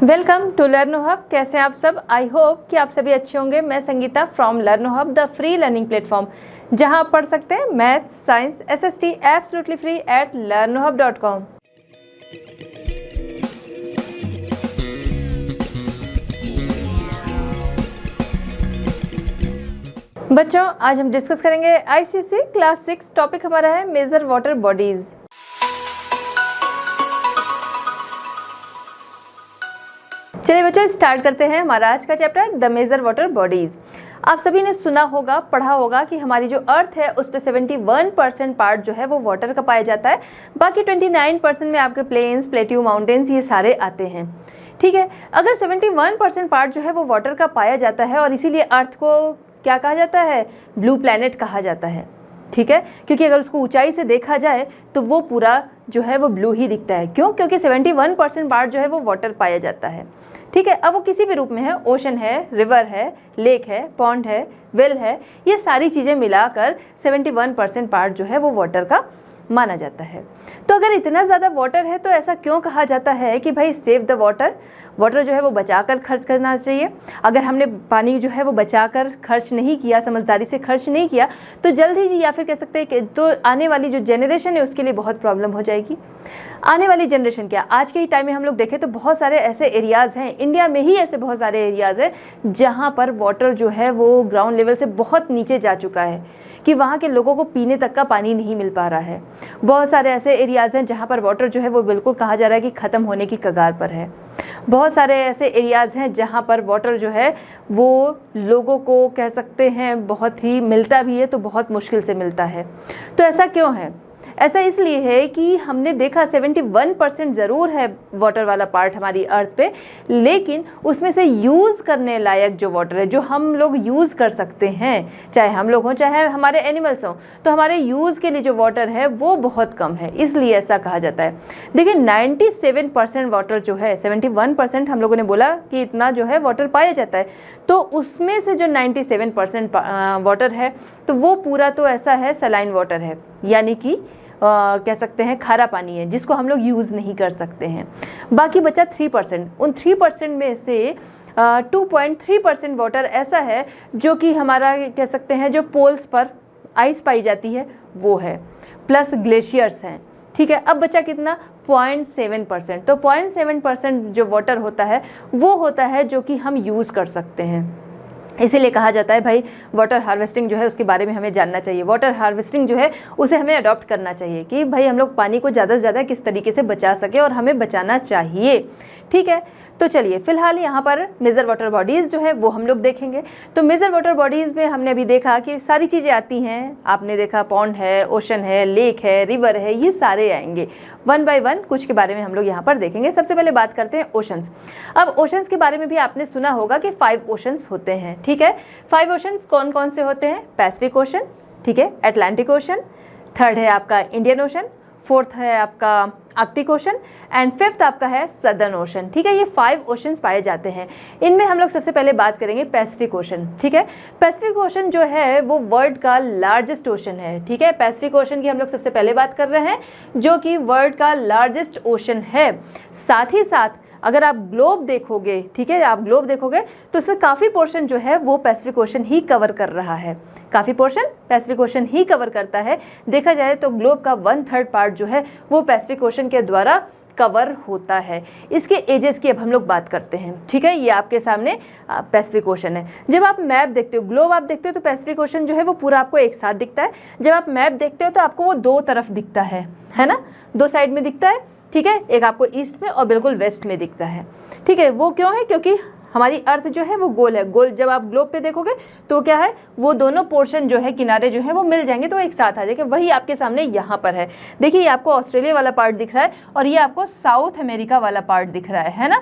Welcome to लर्नो hub. कैसे हैं आप सब? आई होप कि आप सभी अच्छे होंगे। मैं Sangeeta from लर्नो hub, the free learning platform, जहां आप पढ़ सकते हैं maths, science, SST absolutely free at learnohub.com। बच्चों, आज हम डिस्कस करेंगे आईसीएसई क्लास 6। टॉपिक हमारा है मेजर वाटर बॉडीज। चलिए बच्चों, स्टार्ट करते हैं हमारा आज का chapter, the major water bodies. आप सभी ने सुना होगा, पढ़ा होगा कि हमारी जो अर्थ है उस पर 71% पार्ट जो है वो वाटर का पाया जाता है। बाकी 29% में आपके प्लेन्स, प्लेट्यू, माउंटेन्स ये सारे आते हैं। ठीक है, अगर 71% पार्ट जो है वो वाटर का पाया जाता है और इसीलिए अर्थ को क्या कहा जाता है? ब्लू प्लैनेट कहा जाता है। ठीक है, क्योंकि अगर उसको ऊंचाई से देखा जाए तो वो पूरा जो है वो ब्लू ही दिखता है। क्यों? क्योंकि 71% पार्ट जो है वो वाटर पाया जाता है। ठीक है, अब वो किसी भी रूप में है, ओशन है, रिवर है, लेक है, पॉन्ड है, वेल है, ये सारी चीज़ें मिलाकर 71% पार्ट जो है वो वाटर का माना जाता है। तो अगर इतना ज़्यादा वाटर है तो ऐसा क्यों कहा जाता है कि भाई सेव द वाटर, वाटर जो है वो बचाकर खर्च करना चाहिए। अगर हमने पानी जो है वो बचाकर खर्च नहीं किया, समझदारी से खर्च नहीं किया, तो जल्द ही या फिर कह सकते हैं कि तो आने वाली जो जनरेशन है उसके लिए बहुत प्रॉब्लम हो जाएगी। आने वाली जनरेशन क्या, आज के ही टाइम में हम लोग देखें तो बहुत सारे ऐसे एरियाज़ हैं, इंडिया में ही ऐसे बहुत सारे एरियाज़ हैं जहाँ पर वाटर जो है वो ग्राउंड लेवल से बहुत नीचे जा चुका है कि वहाँ के लोगों को पीने तक का पानी नहीं मिल पा रहा है। बहुत सारे ऐसे एरियाज़ हैं जहाँ पर वाटर जो है वो बिल्कुल कहा जा रहा है कि ख़त्म होने की कगार पर है। बहुत सारे ऐसे एरियाज़ हैं जहाँ पर वाटर जो है वो लोगों को कह सकते हैं बहुत ही मिलता भी है तो बहुत मुश्किल से मिलता है। तो ऐसा क्यों है? ऐसा इसलिए है कि हमने देखा 71% ज़रूर है वाटर वाला पार्ट हमारी अर्थ पे, लेकिन उसमें से यूज़ करने लायक जो वाटर है, जो हम लोग यूज़ कर सकते हैं, चाहे हम लोग हों चाहे हमारे एनिमल्स हों, तो हमारे यूज़ के लिए जो वाटर है वो बहुत कम है, इसलिए ऐसा कहा जाता है। देखिए 97% वाटर जो है, 71% हम लोगों ने बोला कि इतना जो है वाटर पाया जाता है, तो उसमें से जो 97% वाटर है तो वो पूरा तो ऐसा है सलाइन वाटर है, यानी कि कह सकते हैं खारा पानी है जिसको हम लोग यूज़ नहीं कर सकते हैं। बाकी बचा 3%। उन 3% में से 2.3% वाटर ऐसा है जो कि हमारा कह सकते हैं जो पोल्स पर आइस पाई जाती है वो है, प्लस ग्लेशियर्स हैं। ठीक है, अब बचा कितना? 0.7%। तो 0.7% जो वाटर होता है वो होता है जो कि हम यूज़ कर सकते हैं। इसीलिए कहा जाता है भाई वाटर हार्वेस्टिंग जो है उसके बारे में हमें जानना चाहिए। वाटर हार्वेस्टिंग जो है उसे हमें अडॉप्ट करना चाहिए कि भाई हम लोग पानी को ज़्यादा से ज़्यादा किस तरीके से बचा सके और हमें बचाना चाहिए। ठीक है, तो चलिए फिलहाल यहाँ पर मेजर वाटर बॉडीज़ जो है वो हम लोग देखेंगे। तो मेजर वाटर बॉडीज़ में हमने अभी देखा कि सारी चीज़ें आती हैं। आपने देखा पॉन्ड है, ओशन है, लेक है, रिवर है, ये सारे आएंगे। वन बाय वन कुछ के बारे में हम लोग यहाँ पर देखेंगे। सबसे पहले बात करते हैं ओशंस। अब ओशंस के बारे में भी आपने सुना होगा कि 5 ओशंस होते हैं। ठीक है, 5 ओशंस कौन कौन से होते हैं? पैसिफिक ओशन, ठीक है, अटलांटिक ओशन, थर्ड है आपका इंडियन ओशन, फोर्थ है आपका आर्कटिक ओशन एंड फिफ्थ आपका है सदर्न ओशन। ठीक है, ये 5 ओशंस पाए जाते हैं। इनमें हम लोग सबसे पहले बात करेंगे पैसिफिक ओशन। ठीक है, पैसिफिक ओशन जो है वो वर्ल्ड का लार्जेस्ट ओशन है। ठीक है, पैसिफिक ओशन की हम लोग सबसे पहले बात कर रहे हैं जो कि वर्ल्ड का लार्जेस्ट ओशन है। साथ ही साथ अगर आप ग्लोब देखोगे, ठीक है, आप ग्लोब देखोगे तो उसमें काफ़ी पोर्शन जो है वो पैसिफिक ओशन ही कवर कर रहा है। काफ़ी पोर्शन पैसिफिक ओशन ही कवर करता है। देखा जाए तो ग्लोब का 1/3 पार्ट जो है वो पैसिफिक ओशन के द्वारा कवर होता है। इसके एजेस की अब हम लोग बात करते हैं। ठीक है, ये आपके सामने पैसिफिक ओशन है। जब आप मैप देखते हो, ग्लोब आप देखते हो तो पैसिफिक ओशन जो है वो पूरा आपको एक साथ दिखता है। जब आप मैप देखते हो तो आपको वो 2 तरफ दिखता है ना, 2 साइड में दिखता है। ठीक है, एक आपको ईस्ट में और बिल्कुल वेस्ट में दिखता है। ठीक है, वो क्यों है? क्योंकि हमारी अर्थ जो है वो गोल है। गोल जब आप ग्लोब पे देखोगे तो क्या है, वो दोनों पोर्शन जो है, किनारे जो है वो मिल जाएंगे तो एक साथ आ जाएंगे। वही आपके सामने यहाँ पर है। देखिए, ये आपको ऑस्ट्रेलिया वाला पार्ट दिख रहा है और ये आपको साउथ अमेरिका वाला पार्ट दिख रहा है ना।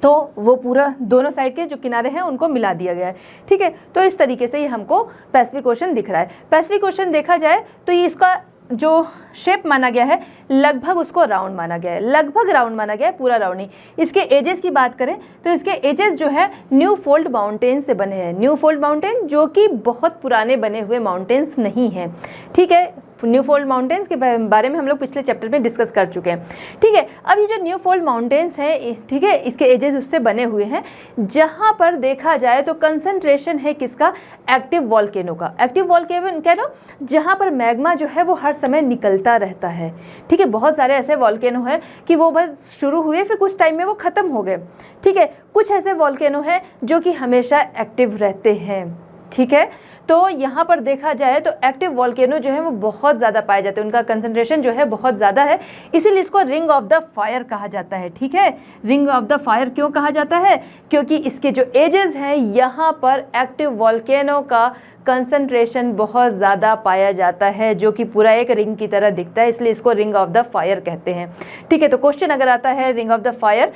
तो वो पूरा दोनों साइड के जो किनारे हैं उनको मिला दिया गया है। ठीक है, तो इस तरीके से ये हमको पैसिफिक ओशन दिख रहा है। पैसिफिक ओशन देखा जाए तो ये इसका जो शेप माना गया है लगभग उसको राउंड माना गया है, लगभग राउंड माना गया है, पूरा राउंड नहीं। इसके एजेस की बात करें तो इसके एजेस जो है न्यू फोल्ड माउंटेन से बने हैं। न्यू फोल्ड माउंटेन जो कि बहुत पुराने बने हुए माउंटेन्स नहीं हैं। ठीक है, न्यू फोल्ड माउंटेन्स के बारे में हम लोग पिछले चैप्टर में डिस्कस कर चुके हैं। ठीक है, अब ये जो न्यू फोल्ड माउंटेन्स हैं, ठीक है, इसके एजेस उससे बने हुए हैं जहाँ पर देखा जाए तो कंसंट्रेशन है किसका, एक्टिव वॉल्केनो का। एक्टिव वॉल्केनो जहाँ पर मैग्मा जो है वो हर समय निकलता रहता है। ठीक है, बहुत सारे ऐसे वॉल्केनो हैं कि वो बस शुरू हुए फिर कुछ टाइम में वो ख़त्म हो गए। ठीक है, कुछ ऐसे वॉल्केनो हैं जो कि हमेशा एक्टिव रहते हैं। ठीक है, तो यहाँ पर देखा जाए तो एक्टिव वॉल्केनो जो है वो बहुत ज़्यादा पाए जाते हैं, उनका कंसंट्रेशन जो है बहुत ज़्यादा है, इसीलिए इसको रिंग ऑफ द फायर कहा जाता है। ठीक है, रिंग ऑफ द फायर क्यों कहा जाता है, क्योंकि इसके जो एजेस हैं यहाँ पर एक्टिव वॉल्केनो का कंसंट्रेशन बहुत ज़्यादा पाया जाता है, जो कि पूरा एक रिंग की तरह दिखता है, इसलिए इसको रिंग ऑफ द फायर कहते हैं। ठीक है, तो क्वेश्चन अगर आता है रिंग ऑफ द फायर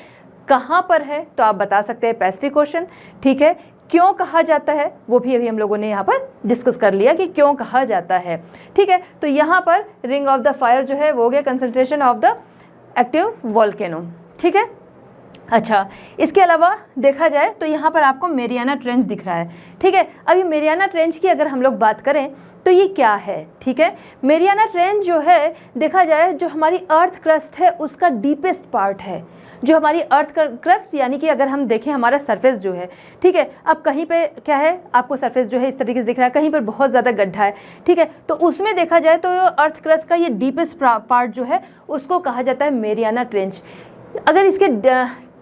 कहाँ पर है तो आप बता सकते हैं पैसिफिक ओशन। ठीक है, क्यों कहा जाता है वो भी अभी हम लोगों ने यहाँ पर डिस्कस कर लिया कि क्यों कहा जाता है। ठीक है, तो यहाँ पर रिंग ऑफ द फायर जो है वो हो गया concentration of the active volcano. ठीक है, अच्छा, इसके अलावा देखा जाए तो यहाँ पर आपको मेरियाना ट्रेंच दिख रहा है। ठीक है, अब ये मेरियाना ट्रेंच की अगर हम लोग बात करें तो ये क्या है। ठीक है, मेरियाना ट्रेंच जो है देखा जाए जो हमारी अर्थ क्रस्ट है उसका डीपेस्ट पार्ट है, जो हमारी अर्थ क्रस्ट यानी कि अगर हम देखें हमारा सरफेस जो है। ठीक है, अब कहीं पे क्या है आपको सरफेस जो है इस तरीके से दिख रहा है, कहीं पर बहुत ज़्यादा गड्ढा है। ठीक है, तो उसमें देखा जाए तो अर्थ क्रस्ट का ये डीपेस्ट पार्ट जो है उसको कहा जाता है मेरियाना ट्रेंच। अगर इसके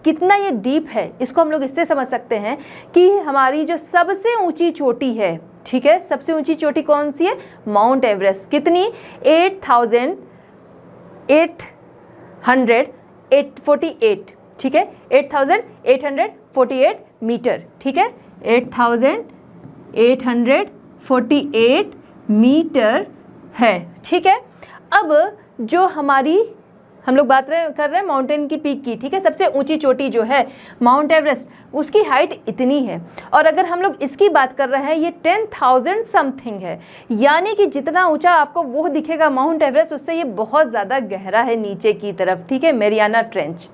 कितना ये डीप है इसको हम लोग इससे समझ सकते हैं कि हमारी जो सबसे ऊंची चोटी है, ठीक है, सबसे ऊंची चोटी कौन सी है, माउंट एवरेस्ट। कितनी, 8,848। ठीक है, 8,848 मीटर। ठीक है, 8,848 मीटर है। ठीक है, अब जो हमारी हम लोग बात कर रहे हैं माउंटेन की पीक की। ठीक है, सबसे ऊंची चोटी जो है माउंट एवरेस्ट उसकी हाइट इतनी है, और अगर हम लोग इसकी बात कर रहे हैं ये 10,000 समथिंग है, यानी कि जितना ऊंचा आपको वो दिखेगा माउंट एवरेस्ट उससे ये बहुत ज़्यादा गहरा है नीचे की तरफ। ठीक है, मेरियाना ट्रेंच।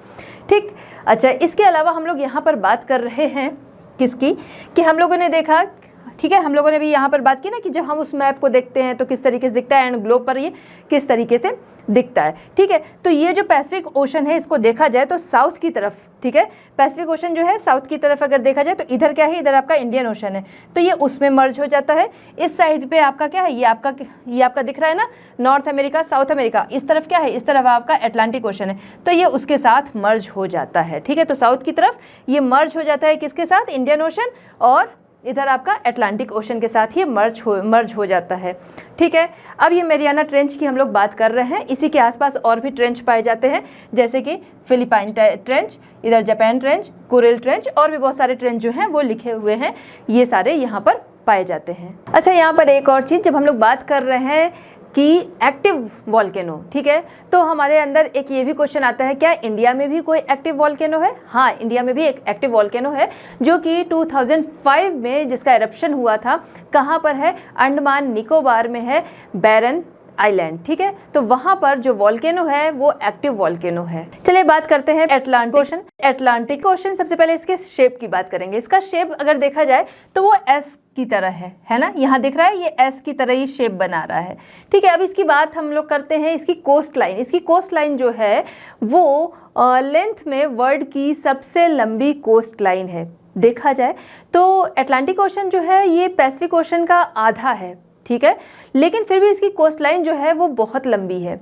ठीक, अच्छा, इसके अलावा हम लोग यहाँ पर बात कर रहे हैं किसकी, कि हम लोगों ने देखा, ठीक है, हम लोगों ने भी यहाँ पर बात की ना कि जब हम उस मैप को देखते हैं तो किस तरीके से दिखता है एंड ग्लोब पर ये किस तरीके से दिखता है। ठीक है, तो ये जो पैसिफिक ओशन है इसको देखा जाए तो साउथ की तरफ, ठीक है, पैसिफिक ओशन जो है साउथ की तरफ अगर देखा जाए तो इधर क्या है, इधर आपका इंडियन ओशन है, तो ये उसमें मर्ज हो जाता है। इस साइड पे आपका क्या है, ये आपका दिख रहा है ना नॉर्थ अमेरिका, साउथ अमेरिका, इस तरफ क्या है, इस तरफ आपका अटलांटिक ओशन है, तो ये उसके साथ मर्ज हो जाता है। ठीक है, तो साउथ की तरफ ये मर्ज हो जाता है किसके साथ, इंडियन ओशन, और इधर आपका अटलांटिक ओशन के साथ ये मर्ज हो जाता है। ठीक है, अब ये मेरियाना ट्रेंच की हम लोग बात कर रहे हैं, इसी के आसपास और भी ट्रेंच पाए जाते हैं जैसे कि फिलिपाइन ट्रेंच, इधर जापान ट्रेंच, कुरिल ट्रेंच, और भी बहुत सारे ट्रेंच जो हैं वो लिखे हुए हैं, ये सारे यहाँ पर पाए जाते हैं। अच्छा, यहाँ पर एक और चीज़, जब हम लोग बात कर रहे हैं कि एक्टिव वॉल्केनो, ठीक है, तो हमारे अंदर एक ये भी क्वेश्चन आता है, क्या इंडिया में भी कोई एक्टिव वॉल्केनो है। हाँ, इंडिया में भी एक एक्टिव वॉल्केनो है जो कि 2005 में जिसका एरप्शन हुआ था, कहाँ पर है, अंडमान निकोबार में है, बैरन आइलैंड। ठीक है, तो वहाँ पर जो वॉल्केनो है वो एक्टिव वॉल्केनो है। चलिए बात करते हैं अटलांटिक ओशन। अटलांटिक ओशन, सबसे पहले इसके शेप की बात करेंगे। इसका शेप अगर देखा जाए तो वो एस की तरह है ना, यहाँ दिख रहा है ये एस की तरह ही शेप बना रहा है। ठीक है, अब इसकी बात हम लोग करते हैं इसकी कोस्ट लाइन। इसकी कोस्ट लाइन जो है वो लेंथ में वर्ल्ड की सबसे लंबी कोस्ट लाइन है। देखा जाए तो अटलांटिक ओशन जो है ये पैसिफिक ओशन का आधा है। ठीक है, लेकिन फिर भी इसकी कोस्ट लाइन जो है वो बहुत लंबी है,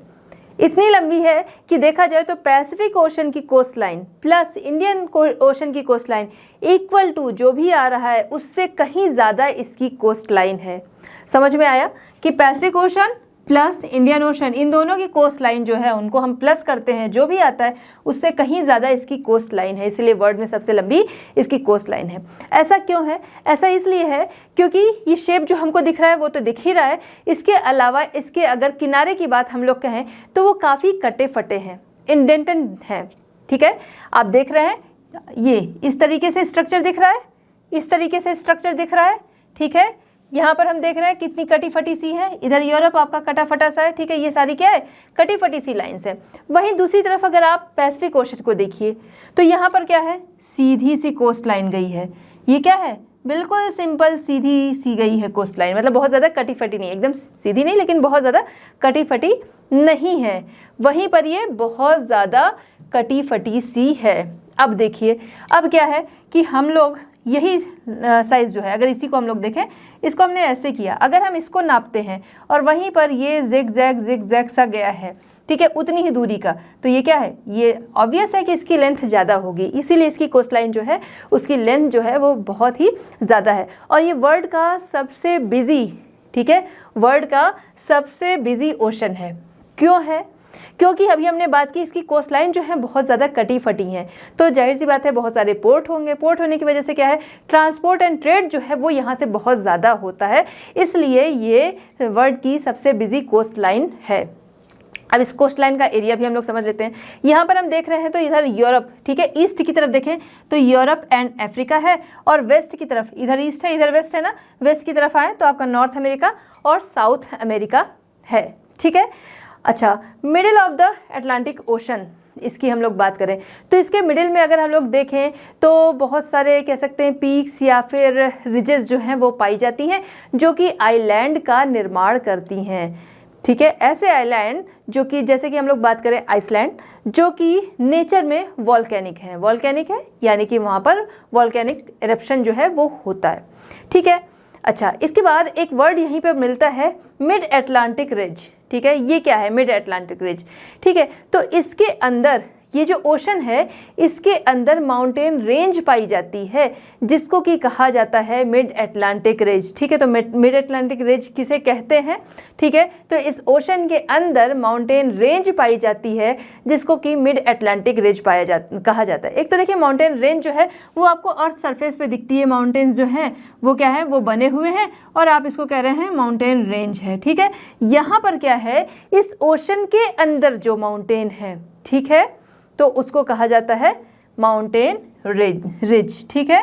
इतनी लंबी है कि देखा जाए तो पैसिफिक ओशन की coast line plus Indian ocean की कोस्ट लाइन इक्वल टू जो भी आ रहा है उससे कहीं ज़्यादा इसकी कोस्ट लाइन है। समझ में आया कि Pacific Ocean plus Indian Ocean, इन दोनों की कोस्ट लाइन जो है उनको हम प्लस करते हैं, जो भी आता है उससे कहीं ज़्यादा इसकी कोस्ट लाइन है, इसलिए वर्ल्ड में सबसे लंबी इसकी कोस्ट लाइन है। ऐसा क्यों है? ऐसा इसलिए है क्योंकि ये शेप जो हमको दिख रहा है वो तो दिख ही रहा है, इसके अलावा इसके अगर किनारे की बात हम लोग कहें तो वो काफ़ी कटे फटे हैं, इंडेंटेड हैं। ठीक है, आप देख रहे हैं ये इस तरीके से स्ट्रक्चर दिख रहा है, इस तरीके से स्ट्रक्चर दिख रहा है। ठीक है, यहाँ पर हम देख रहे हैं कितनी कटी फटी सी है, इधर यूरोप आपका कटा फटा सा है। ठीक है, ये सारी क्या है, कटी फटी सी लाइन्स है। वहीं दूसरी तरफ अगर आप पैसिफिक ओशन को देखिए तो यहाँ पर क्या है, सीधी सी कोस्ट लाइन गई है। ये क्या है, बिल्कुल सिंपल सीधी सी गई है कोस्ट लाइन, मतलब बहुत ज़्यादा कटी फटी नहीं, एकदम सीधी नहीं लेकिन बहुत ज़्यादा कटी फटी नहीं है। वहीं पर ये बहुत ज़्यादा कटी फटी सी है। अब देखिए अब क्या है कि हम लोग यही साइज़ जो है, अगर इसी को हम लोग देखें, इसको हमने ऐसे किया, अगर हम इसको नापते हैं और वहीं पर ये जिग जैग सा गया है, ठीक है, उतनी ही दूरी का, तो ये क्या है, ये ऑब्वियस है कि इसकी लेंथ ज़्यादा होगी, इसीलिए इसकी कोस्ट लाइन जो है उसकी लेंथ जो है वो बहुत ही ज़्यादा है। और ये वर्ल्ड का सबसे बिजी, ठीक है, वर्ल्ड का सबसे बिजी ओशन है। क्यों है? क्योंकि अभी हमने बात की इसकी कोस्ट लाइन जो है बहुत ज़्यादा कटी फटी है, तो जाहिर सी बात है बहुत सारे पोर्ट होंगे, पोर्ट होने की वजह से क्या है, ट्रांसपोर्ट एंड ट्रेड जो है वो यहाँ से बहुत ज़्यादा होता है, इसलिए ये वर्ल्ड की सबसे बिजी कोस्ट लाइन है। अब इस कोस्ट लाइन का एरिया भी हम लोग समझ लेते हैं। यहाँ पर हम देख रहे हैं तो इधर यूरोप, ठीक है, ईस्ट की तरफ देखें तो यूरोप एंड अफ्रीका है, और वेस्ट की तरफ, इधर ईस्ट है इधर वेस्ट है ना, वेस्ट की तरफ आए तो आपका नॉर्थ अमेरिका और साउथ अमेरिका है, ठीक है। अच्छा, middle of the Atlantic ocean, इसकी हम लोग बात करें तो इसके मिडिल में अगर हम लोग देखें तो बहुत सारे कह सकते हैं पीक्स या फिर रिजेस जो हैं वो पाई जाती हैं, जो कि आइलैंड का निर्माण करती हैं, ठीक है। ऐसे आइलैंड जो कि जैसे कि हम लोग बात करें आइसलैंड, जो कि नेचर में वॉल्केनिक है, यानी कि वहाँ पर वॉल्केनिक इरप्शन जो है वो होता है, ठीक है। अच्छा, इसके बाद एक वर्ड यहीं पे मिलता है मिड अटलांटिक रिज, ठीक है, ये क्या है, मिड अटलांटिक रिज, ठीक है। तो इसके अंदर ये जो ओशन है इसके अंदर माउंटेन रेंज पाई जाती है, जिसको कि कहा जाता है मिड अटलांटिक रिज, ठीक है। तो मिड अटलांटिक रिज किसे कहते हैं, ठीक है। तो इस ओशन के अंदर माउंटेन रेंज पाई जाती है जिसको कि मिड अटलांटिक रिज कहा जाता है। एक तो देखिए माउंटेन रेंज जो है वो आपको अर्थ सरफेस पे दिखती है, माउंटेन्स जो हैं वो क्या है, वो बने हुए हैं और आप इसको कह रहे हैं माउंटेन रेंज है, ठीक है। यहाँ पर क्या है, इस ओशन के अंदर जो माउंटेन है, ठीक है, तो उसको कहा जाता है माउंटेन रिज, ठीक है,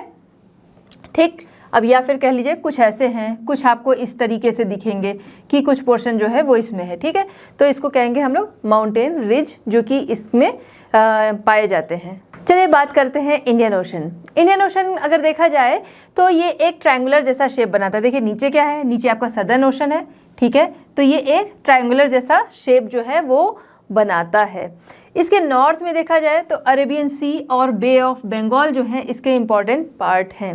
ठीक। अब या फिर कह लीजिए कुछ ऐसे हैं, कुछ आपको इस तरीके से दिखेंगे कि कुछ पोर्शन जो है वो इसमें है, ठीक है, तो इसको कहेंगे हम लोग माउंटेन रिज, जो कि इसमें पाए जाते हैं। चलिए बात करते हैं इंडियन ओशन। इंडियन ओशन अगर देखा जाए तो ये एक ट्रायंगुलर जैसा शेप बनाता है। देखिए नीचे क्या है, नीचे आपका सदर्न ओशन है, ठीक है, तो ये एक ट्रायंगुलर जैसा शेप जो है वो बनाता है। इसके नॉर्थ में देखा जाए तो अरेबियन सी और बे ऑफ बंगाल जो है इसके इम्पॉर्टेंट पार्ट हैं।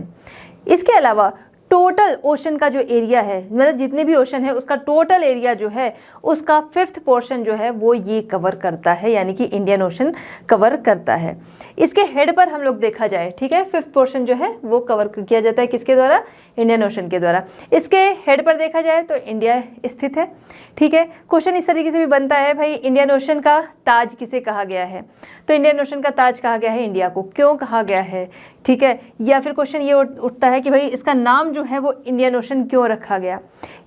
इसके अलावा टोटल ओशन का जो एरिया है, मतलब जितने भी ओशन है उसका टोटल एरिया जो है उसका 5th पोर्शन जो है वो ये कवर करता है, यानी कि इंडियन ओशन कवर करता है। इसके हेड पर हम लोग देखा जाए, ठीक है, 5th पोर्शन जो है वो कवर किया जाता है किसके द्वारा, इंडियन ओशन के द्वारा। इसके हेड पर देखा जाए तो इंडिया स्थित है, ठीक है। क्वेश्चन इस तरीके से भी बनता है, भाई इंडियन ओशन का ताज किसे कहा गया है, तो इंडियन ओशन का ताज कहा गया है इंडिया को, क्यों कहा गया है, ठीक है। या फिर क्वेश्चन ये उठता है कि भाई इसका नाम जो है वो इंडियन ओशन क्यों रखा गया,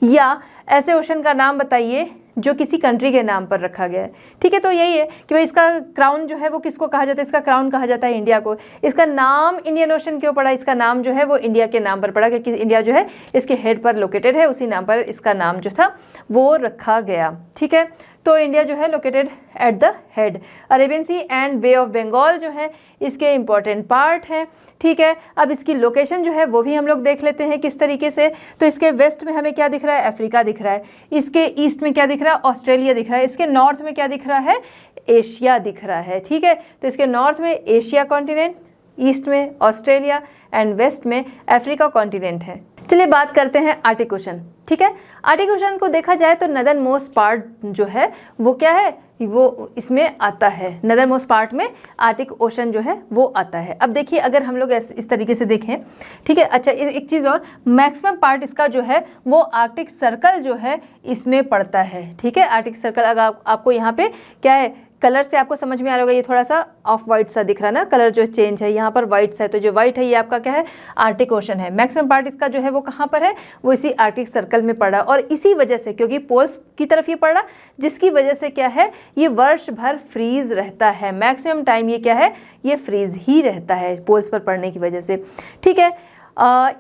या ऐसे ओशन का नाम बताइए जो किसी कंट्री के नाम पर रखा गया है, ठीक है। तो यही है कि भाई इसका क्राउन जो है वो किसको कहा जाता है, इसका क्राउन कहा जाता है इंडिया को। इसका नाम इंडियन ओशन क्यों पड़ा, इसका नाम जो है वो इंडिया के नाम पर पड़ा, क्योंकि इंडिया जो है इसके हेड पर लोकेटेड है, उसी नाम पर इसका नाम जो था वो रखा गया, ठीक है। तो इंडिया जो है located at the head. Arabian sea and bay of Bengal जो है इसके इंपॉर्टेंट पार्ट हैं, ठीक है। अब इसकी लोकेशन जो है वो भी हम लोग देख लेते हैं किस तरीके से। तो इसके वेस्ट में हमें क्या दिख रहा है, अफ्रीका दिख रहा है। इसके ईस्ट में क्या दिख रहा है, ऑस्ट्रेलिया दिख रहा है। इसके नॉर्थ में क्या दिख रहा है, एशिया दिख रहा है, ठीक है। तो इसके नॉर्थ में एशिया कॉन्टिनेंट, ईस्ट में ऑस्ट्रेलिया एंड वेस्ट में अफ्रीका कॉन्टिनेंट है। चलिए बात करते हैं आर्टिक ओशन, ठीक है। आर्टिक ओशन को देखा जाए तो नदर्न मोस्ट पार्ट जो है वो क्या है, वो इसमें आता है, नदर्न मोस्ट पार्ट में आर्टिक ओशन जो है वो आता है। अब देखिए अगर हम लोग इस तरीके से देखें, ठीक है। अच्छा, एक चीज़ और, मैक्सिमम पार्ट इसका जो है वो आर्कटिक सर्कल जो है इसमें पड़ता है, ठीक है। आर्कटिक सर्कल अगर आपको यहाँ पे क्या है, कलर से आपको समझ में आ रहा होगा, ये थोड़ा सा ऑफ वाइट सा दिख रहा है ना, कलर जो चेंज है, यहाँ पर वाइट सा है, तो जो वाइट है ये आपका क्या है, आर्टिक ओशन है। मैक्सिमम पार्ट इसका जो है वो कहाँ पर है, वो इसी आर्कटिक सर्कल में पड़ा, और इसी वजह से क्योंकि पोल्स की तरफ ये पड़ा, जिसकी वजह से क्या है, ये वर्ष भर फ्रीज रहता है। मैक्सिमम टाइम ये क्या है, ये फ्रीज ही रहता है पोल्स पर पड़ने की वजह से, ठीक है।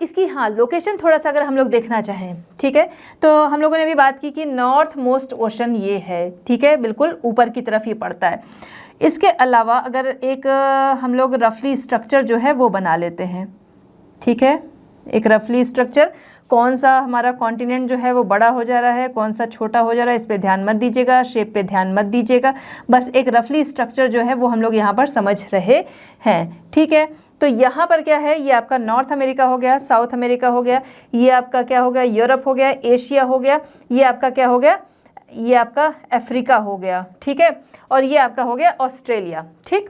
इसकी हाँ लोकेशन थोड़ा सा अगर हम लोग देखना चाहें, ठीक है, तो हम लोगों ने भी बात की कि नॉर्थ मोस्ट ओशन ये है, ठीक है, बिल्कुल ऊपर की तरफ ये पड़ता है। इसके अलावा अगर एक हम लोग रफली स्ट्रक्चर जो है वो बना लेते हैं, ठीक है, एक रफली स्ट्रक्चर, कौन सा हमारा कॉन्टिनेंट जो है वो बड़ा हो जा रहा है, कौन सा छोटा हो जा रहा है, इस पे ध्यान मत दीजिएगा, शेप पे ध्यान मत दीजिएगा, बस एक रफली स्ट्रक्चर जो है वो हम लोग यहाँ पर समझ रहे हैं, ठीक है। तो यहाँ पर क्या है, ये आपका नॉर्थ अमेरिका हो गया, साउथ अमेरिका हो गया, ये आपका क्या हो गया, यूरोप हो गया, एशिया हो गया, ये आपका क्या हो गया, ये आपका अफ्रीका हो गया, ठीक है, और ये आपका हो गया ऑस्ट्रेलिया, ठीक,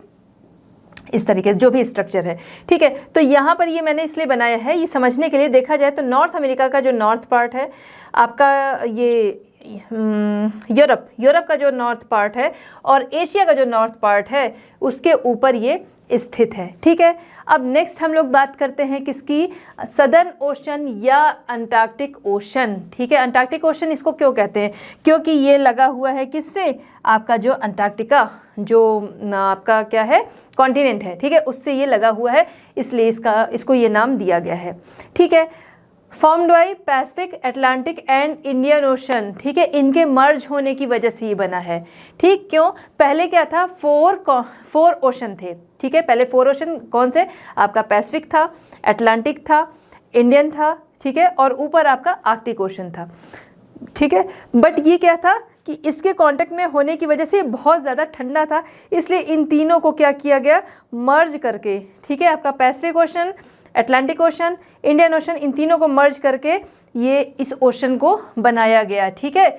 इस तरीके से जो भी स्ट्रक्चर है, ठीक है। तो यहाँ पर ये मैंने इसलिए बनाया है, ये समझने के लिए। देखा जाए तो नॉर्थ अमेरिका का जो नॉर्थ पार्ट है आपका, ये यूरोप का जो नॉर्थ पार्ट है और एशिया का जो नॉर्थ पार्ट है उसके ऊपर ये स्थित है, ठीक है। अब नेक्स्ट हम लोग बात करते हैं किसकी, सदर्न ओशन या अंटार्कटिक ओशन, ठीक है। अंटार्कटिक ओशन इसको क्यों कहते हैं, क्योंकि ये लगा हुआ है किससे, आपका जो अंटार्कटिका जो आपका क्या है कॉन्टिनेंट है, ठीक है, उससे ये लगा हुआ है, इसलिए इसको ये नाम दिया गया है, ठीक है। Formed by Pacific, Atlantic and Indian ocean, ठीक है, इनके मर्ज होने की वजह से ये बना है, ठीक। क्यों, पहले क्या था, फोर ओशन थे, ठीक है। पहले 4 ओशन कौन से, आपका पैसिफिक था, अटलांटिक था, इंडियन था, ठीक है, और ऊपर आपका आर्कटिक ओशन था, ठीक है। बट ये क्या था कि इसके कांटेक्ट में होने की वजह से बहुत ज़्यादा ठंडा था, इसलिए इन तीनों को क्या किया गया, मर्ज करके, ठीक है। आपका Pacific Ocean, Atlantic Ocean, Indian Ocean, इन तीनों को मर्ज करके ये इस ओशन को बनाया गया, ठीक है।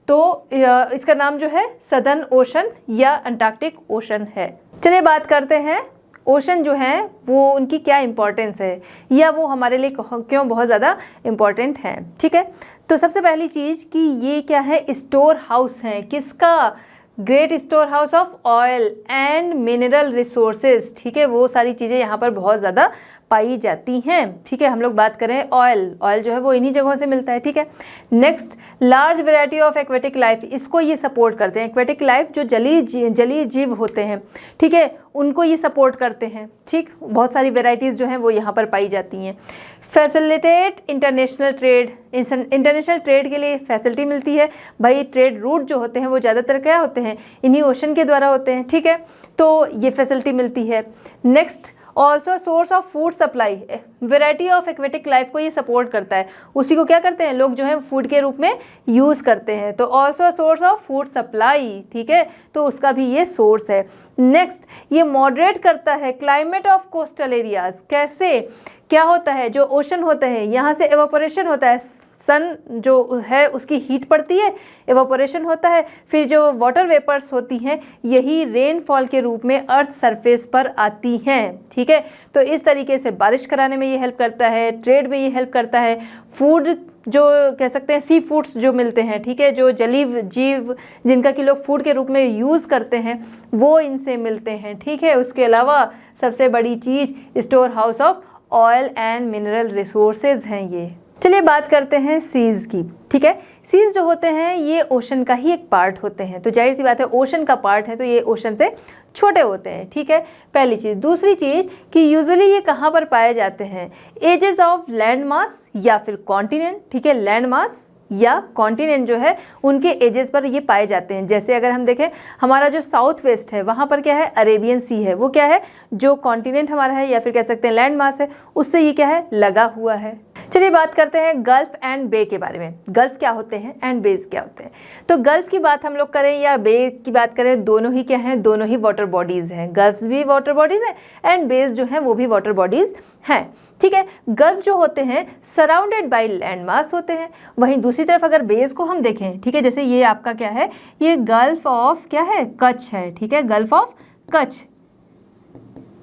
तो इसका नाम जो है सदर्न ओशन या अंटार्कटिक ओशन है। चलिए बात करते हैं ओशन जो है वो उनकी क्या इम्पोर्टेंस है, या वो हमारे लिए क्यों बहुत ज़्यादा इम्पोर्टेंट हैं, ठीक है। तो सबसे पहली चीज़ कि ये क्या है, स्टोर हाउस हैं, किसका, great store house of oil and mineral resources, ठीक है। वो सारी चीज़ें यहाँ पर बहुत ज़्यादा पाई जाती हैं, ठीक है। हम लोग बात करें ऑयल जो है वो इन्हीं जगहों से मिलता है, ठीक है। Next, large variety of aquatic life, इसको ये सपोर्ट करते हैं, एक्वेटिक लाइफ जो जलीय जीव होते हैं, ठीक है, उनको ये सपोर्ट करते हैं, ठीक। बहुत सारी वेराइटीज़ जो हैं वो यहाँ पर पाई जाती हैं। Facilitate international trade, international trade के लिए फैसिलिटी मिलती है, भाई ट्रेड रूट जो होते हैं वो ज़्यादातर क्या होते हैं, इन्हीं ओशन के द्वारा होते हैं, ठीक है, तो ये फैसिलिटी मिलती है। Next, also source of food supply, variety of aquatic life को ये सपोर्ट करता है, उसी को क्या करते हैं लोग जो है फूड के रूप में यूज़ करते हैं, तो also source of food supply, ठीक है, तो उसका भी ये सोर्स है। नेक्स्ट, ये मॉडरेट करता है क्लाइमेट ऑफ कोस्टल एरियाज, कैसे, क्या होता है, जो ओशन होते हैं यहाँ से एवापोरेशन होता है, सन जो है उसकी हीट पड़ती है, एवापोरेशन होता है, फिर जो वाटर वेपर्स होती हैं यही रेनफॉल के रूप में अर्थ सरफेस पर आती हैं, ठीक है। तो इस तरीके से बारिश कराने में ये हेल्प करता है, ट्रेड में ये हेल्प करता है, फूड जो कह सकते हैं सी फूड्स जो मिलते हैं, ठीक है, जो जलीय जीव जिनका कि लोग फूड के रूप में यूज़ करते हैं वो इनसे मिलते हैं, ठीक है। उसके अलावा सबसे बड़ी चीज़ store house of oil and mineral resources हैं ये। चलिए बात करते हैं सीज़ की, ठीक है। सीज़ जो होते हैं ये ओशन का ही एक पार्ट होते हैं, तो जाहिर सी बात है ओशन का पार्ट है तो ये ओशन से छोटे होते हैं, ठीक है, पहली चीज़। दूसरी चीज़ कि यूजुअली ये कहाँ पर पाए जाते हैं, एजेस ऑफ लैंड मास या फिर कॉन्टिनेंट, ठीक है, लैंड मास या कॉन्टिनेंट जो है उनके एजेस पर ये पाए जाते हैं। जैसे अगर हम देखें हमारा जो साउथ वेस्ट है वहाँ पर क्या है, अरेबियन सी है, वो क्या है जो कॉन्टिनेंट हमारा है या फिर कह सकते हैं लैंड मास है, उससे ये क्या है लगा हुआ है। चलिए बात करते हैं गल्फ एंड बे के बारे में। गल्फ क्या होते हैं एंड बेज क्या होते हैं। तो गल्फ की बात हम लोग करें या बे की बात करें, दोनों ही क्या हैं, दोनों ही वाटर बॉडीज़ हैं। गल्फ्स भी वाटर बॉडीज़ हैं एंड बेज जो हैं वो भी वाटर बॉडीज़ हैं, ठीक है। गल्फ जो होते हैं सराउंडेड बाय लैंड मास होते हैं, वहीं दूसरी तरफ अगर बेज को हम देखें, ठीक है, जैसे ये आपका क्या है, ये गल्फ ऑफ क्या है, कच्छ है, ठीक है, गल्फ ऑफ कच्छ,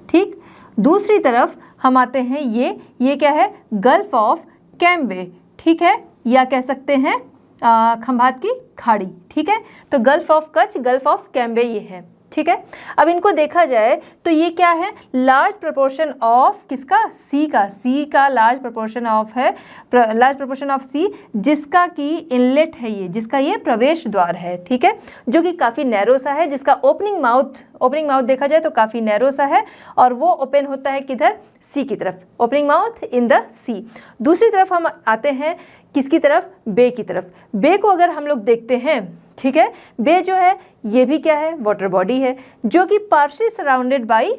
ठीक। दूसरी तरफ हम आते हैं ये क्या है, गल्फ ऑफ कैम्बे, ठीक है, या कह सकते हैं खंभात की खाड़ी, ठीक है। तो gulf of Kutch, gulf of Cambay ये है, ठीक है। अब इनको देखा जाए तो ये क्या है, लार्ज प्रोपोर्शन ऑफ किसका, सी का लार्ज प्रोपोर्शन ऑफ है, लार्ज प्रोपोर्शन ऑफ सी, जिसका कि इनलेट है ये, जिसका ये प्रवेश द्वार है, ठीक है, जो कि काफ़ी नैरो सा है, जिसका ओपनिंग माउथ देखा जाए तो काफ़ी नैरो सा है और वो ओपन होता है किधर, सी की तरफ, ओपनिंग माउथ इन द सी। दूसरी तरफ हम आते हैं किसकी तरफ, बे की तरफ। बे को अगर हम लोग देखते हैं, ठीक है, बे जो है ये भी क्या है, वाटर बॉडी है, जो कि partially surrounded by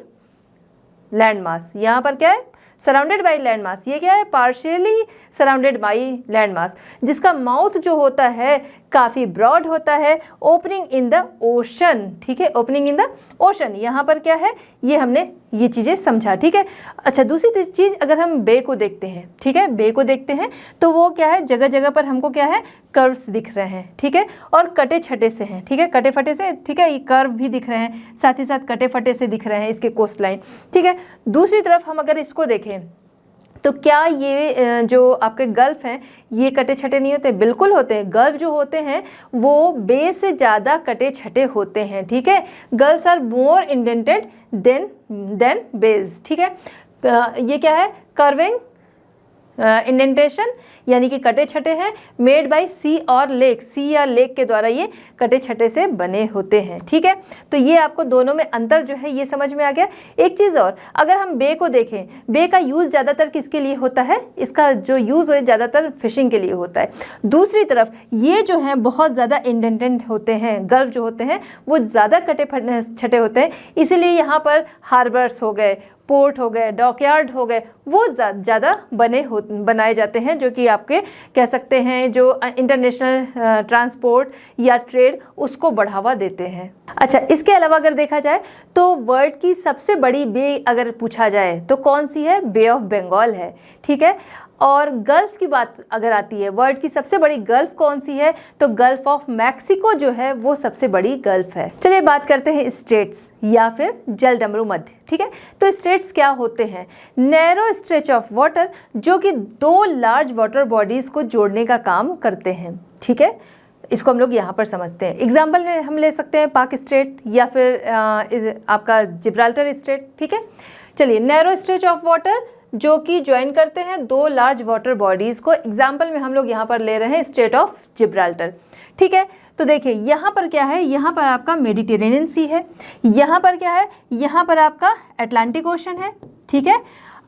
land mass. यहाँ पर क्या है, सराउंडेड बाई लैंड मास, ये क्या है, partially surrounded by land mass, जिसका माउथ जो होता है काफ़ी ब्रॉड होता है, ओपनिंग इन द ओशन, ठीक है, ओपनिंग इन द ओशन। यहाँ पर क्या है, ये हमने ये चीज़ें समझा, ठीक है। अच्छा, दूसरी चीज़ अगर हम बे को देखते हैं, ठीक है, बे को देखते हैं तो वो क्या है, जगह जगह पर हमको क्या है, कर्व्स दिख रहे हैं, ठीक है, और कटे छटे से हैं, ठीक है, कटे फटे से, ठीक है, ये कर्व भी दिख रहे हैं, साथ ही साथ कटे फटे से दिख रहे हैं इसके कोस्ट लाइन, ठीक है। दूसरी तरफ हम अगर इसको देखें तो क्या ये जो आपके गल्फ हैं ये कटे छटे नहीं होते? बिल्कुल होते हैं। गल्फ जो होते हैं वो बे से ज़्यादा कटे छटे होते हैं, ठीक है। Gulfs are more indented than bays, ठीक है। ये क्या है, कर्विंग इंडेंटेशन, यानी कि कटे छटे हैं, मेड बाय सी और लेक, सी या लेक के द्वारा ये कटे छटे से बने होते हैं, ठीक है। तो ये आपको दोनों में अंतर जो है ये समझ में आ गया। एक चीज़ और, अगर हम बे को देखें, बे का यूज़ ज़्यादातर किसके लिए होता है, इसका जो यूज़ है ज़्यादातर फिशिंग के लिए होता है। दूसरी तरफ ये जो हैं बहुत ज़्यादा इंडेंटेड होते हैं, गल्फ जो होते हैं वो ज़्यादा कटे छटे होते हैं, इसीलिए यहाँ पर हार्बर्स हो गए, पोर्ट हो गए, डॉकयार्ड हो गए, वो ज़्यादा बनाए जाते हैं, जो कि आपके कह सकते हैं जो इंटरनेशनल ट्रांसपोर्ट या ट्रेड उसको बढ़ावा देते हैं। अच्छा, इसके अलावा अगर देखा जाए तो वर्ल्ड की सबसे बड़ी बे अगर पूछा जाए तो कौन सी है, बे ऑफ बंगाल है, ठीक है। और गल्फ़ की बात अगर आती है, वर्ल्ड की सबसे बड़ी गल्फ़ कौन सी है, तो गल्फ़ ऑफ मैक्सिको जो है वो सबसे बड़ी गल्फ़ है। चलिए बात करते हैं स्ट्रेट्स या फिर जलडमरू मध्य, ठीक है। तो स्ट्रेट्स क्या होते हैं, नैरो स्ट्रेच ऑफ वाटर जो कि दो लार्ज वाटर बॉडीज़ को जोड़ने का काम करते हैं, ठीक है। इसको हम लोग यहाँ पर समझते हैं। एग्जाम्पल में हम ले सकते हैं पाक स्ट्रेट या फिर आपका जिब्राल्टर स्ट्रेट, ठीक है। चलिए, नैरो स्ट्रेच ऑफ वाटर जो कि ज्वाइन करते हैं दो लार्ज वाटर बॉडीज़ को, एग्जाम्पल में हम लोग यहाँ पर ले रहे हैं स्ट्रेट ऑफ जिब्राल्टर, ठीक है। तो देखिए यहाँ पर क्या है, यहाँ पर आपका मेडिटेरेनियन सी है, यहाँ पर क्या है, यहाँ पर आपका अटलांटिक ओशन है, ठीक है।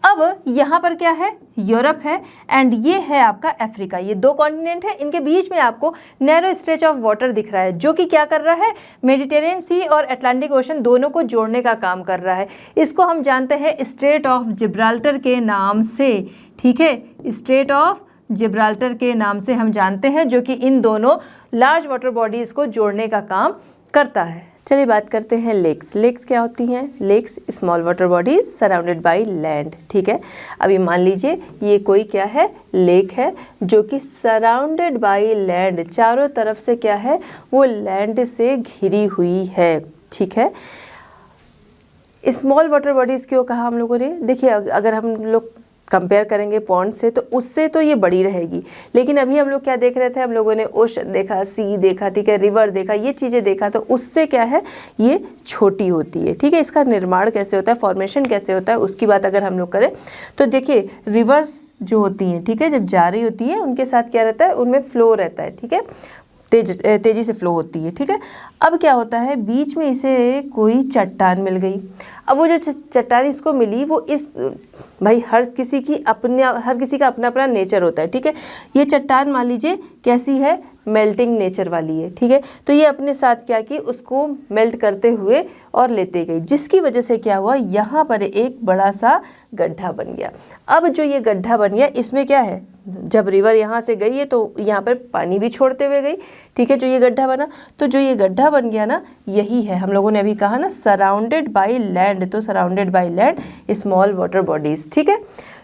अब यहाँ पर क्या है, यूरोप है, एंड ये है आपका अफ्रीका। ये दो कॉन्टिनेंट है, इनके बीच में आपको नैरो स्ट्रेच ऑफ वाटर दिख रहा है जो कि क्या कर रहा है, मेडिटेरियन सी और अटलांटिक ओशन दोनों को जोड़ने का काम कर रहा है। इसको हम जानते हैं स्ट्रेट ऑफ जिब्राल्टर के नाम से, ठीक है, स्ट्रेट ऑफ जिब्राल्टर के नाम से हम जानते हैं, जो कि इन दोनों लार्ज वाटर बॉडीज़ को जोड़ने का काम करता है। चलिए बात करते हैं लेक्स। लेक्स क्या होती हैं, lakes small water bodies surrounded by land, ठीक है। अभी मान लीजिए ये कोई क्या है, लेक है जो कि सराउंडेड बाय लैंड, चारों तरफ से क्या है, वो लैंड से घिरी हुई है, ठीक है। स्मॉल वाटर बॉडीज़ क्यों कहा हम लोगों ने, देखिए अगर हम लोग कंपेयर करेंगे पॉन्ड से तो उससे तो ये बड़ी रहेगी, लेकिन अभी हम लोग क्या देख रहे थे, हम लोगों ने ओशन देखा, सी देखा, ठीक है, रिवर देखा, ये चीज़ें देखा, तो उससे क्या है, ये छोटी होती है, ठीक है। इसका निर्माण कैसे होता है, फॉर्मेशन कैसे होता है, उसकी बात अगर हम लोग करें तो देखिए रिवर्स जो होती हैं, ठीक है, जब जा रही होती है उनके साथ क्या रहता है, उनमें फ्लो रहता है, ठीक है, तेज़ी से फ्लो होती है, ठीक है। अब क्या होता है, बीच में इसे कोई चट्टान मिल गई। अब वो जो चट्टान इसको मिली वो इस भाई हर किसी का अपना अपना नेचर होता है, ठीक है। ये चट्टान मान लीजिए कैसी है, मेल्टिंग नेचर वाली है, ठीक है। तो ये अपने साथ क्या की, उसको मेल्ट करते हुए और लेते गई, जिसकी वजह से क्या हुआ, यहाँ पर एक बड़ा सा गड्ढा बन गया। अब जो ये गड्ढा बन गया, इसमें क्या है, जब रिवर यहाँ से गई है तो यहाँ पर पानी भी छोड़ते हुए गई, ठीक है, जो ये गड्ढा बना, तो जो ये गड्ढा बन गया ना, यही है, हम लोगों ने अभी कहा ना सराउंडेड बाय लैंड, तो surrounded by land small water bodies, ठीक है।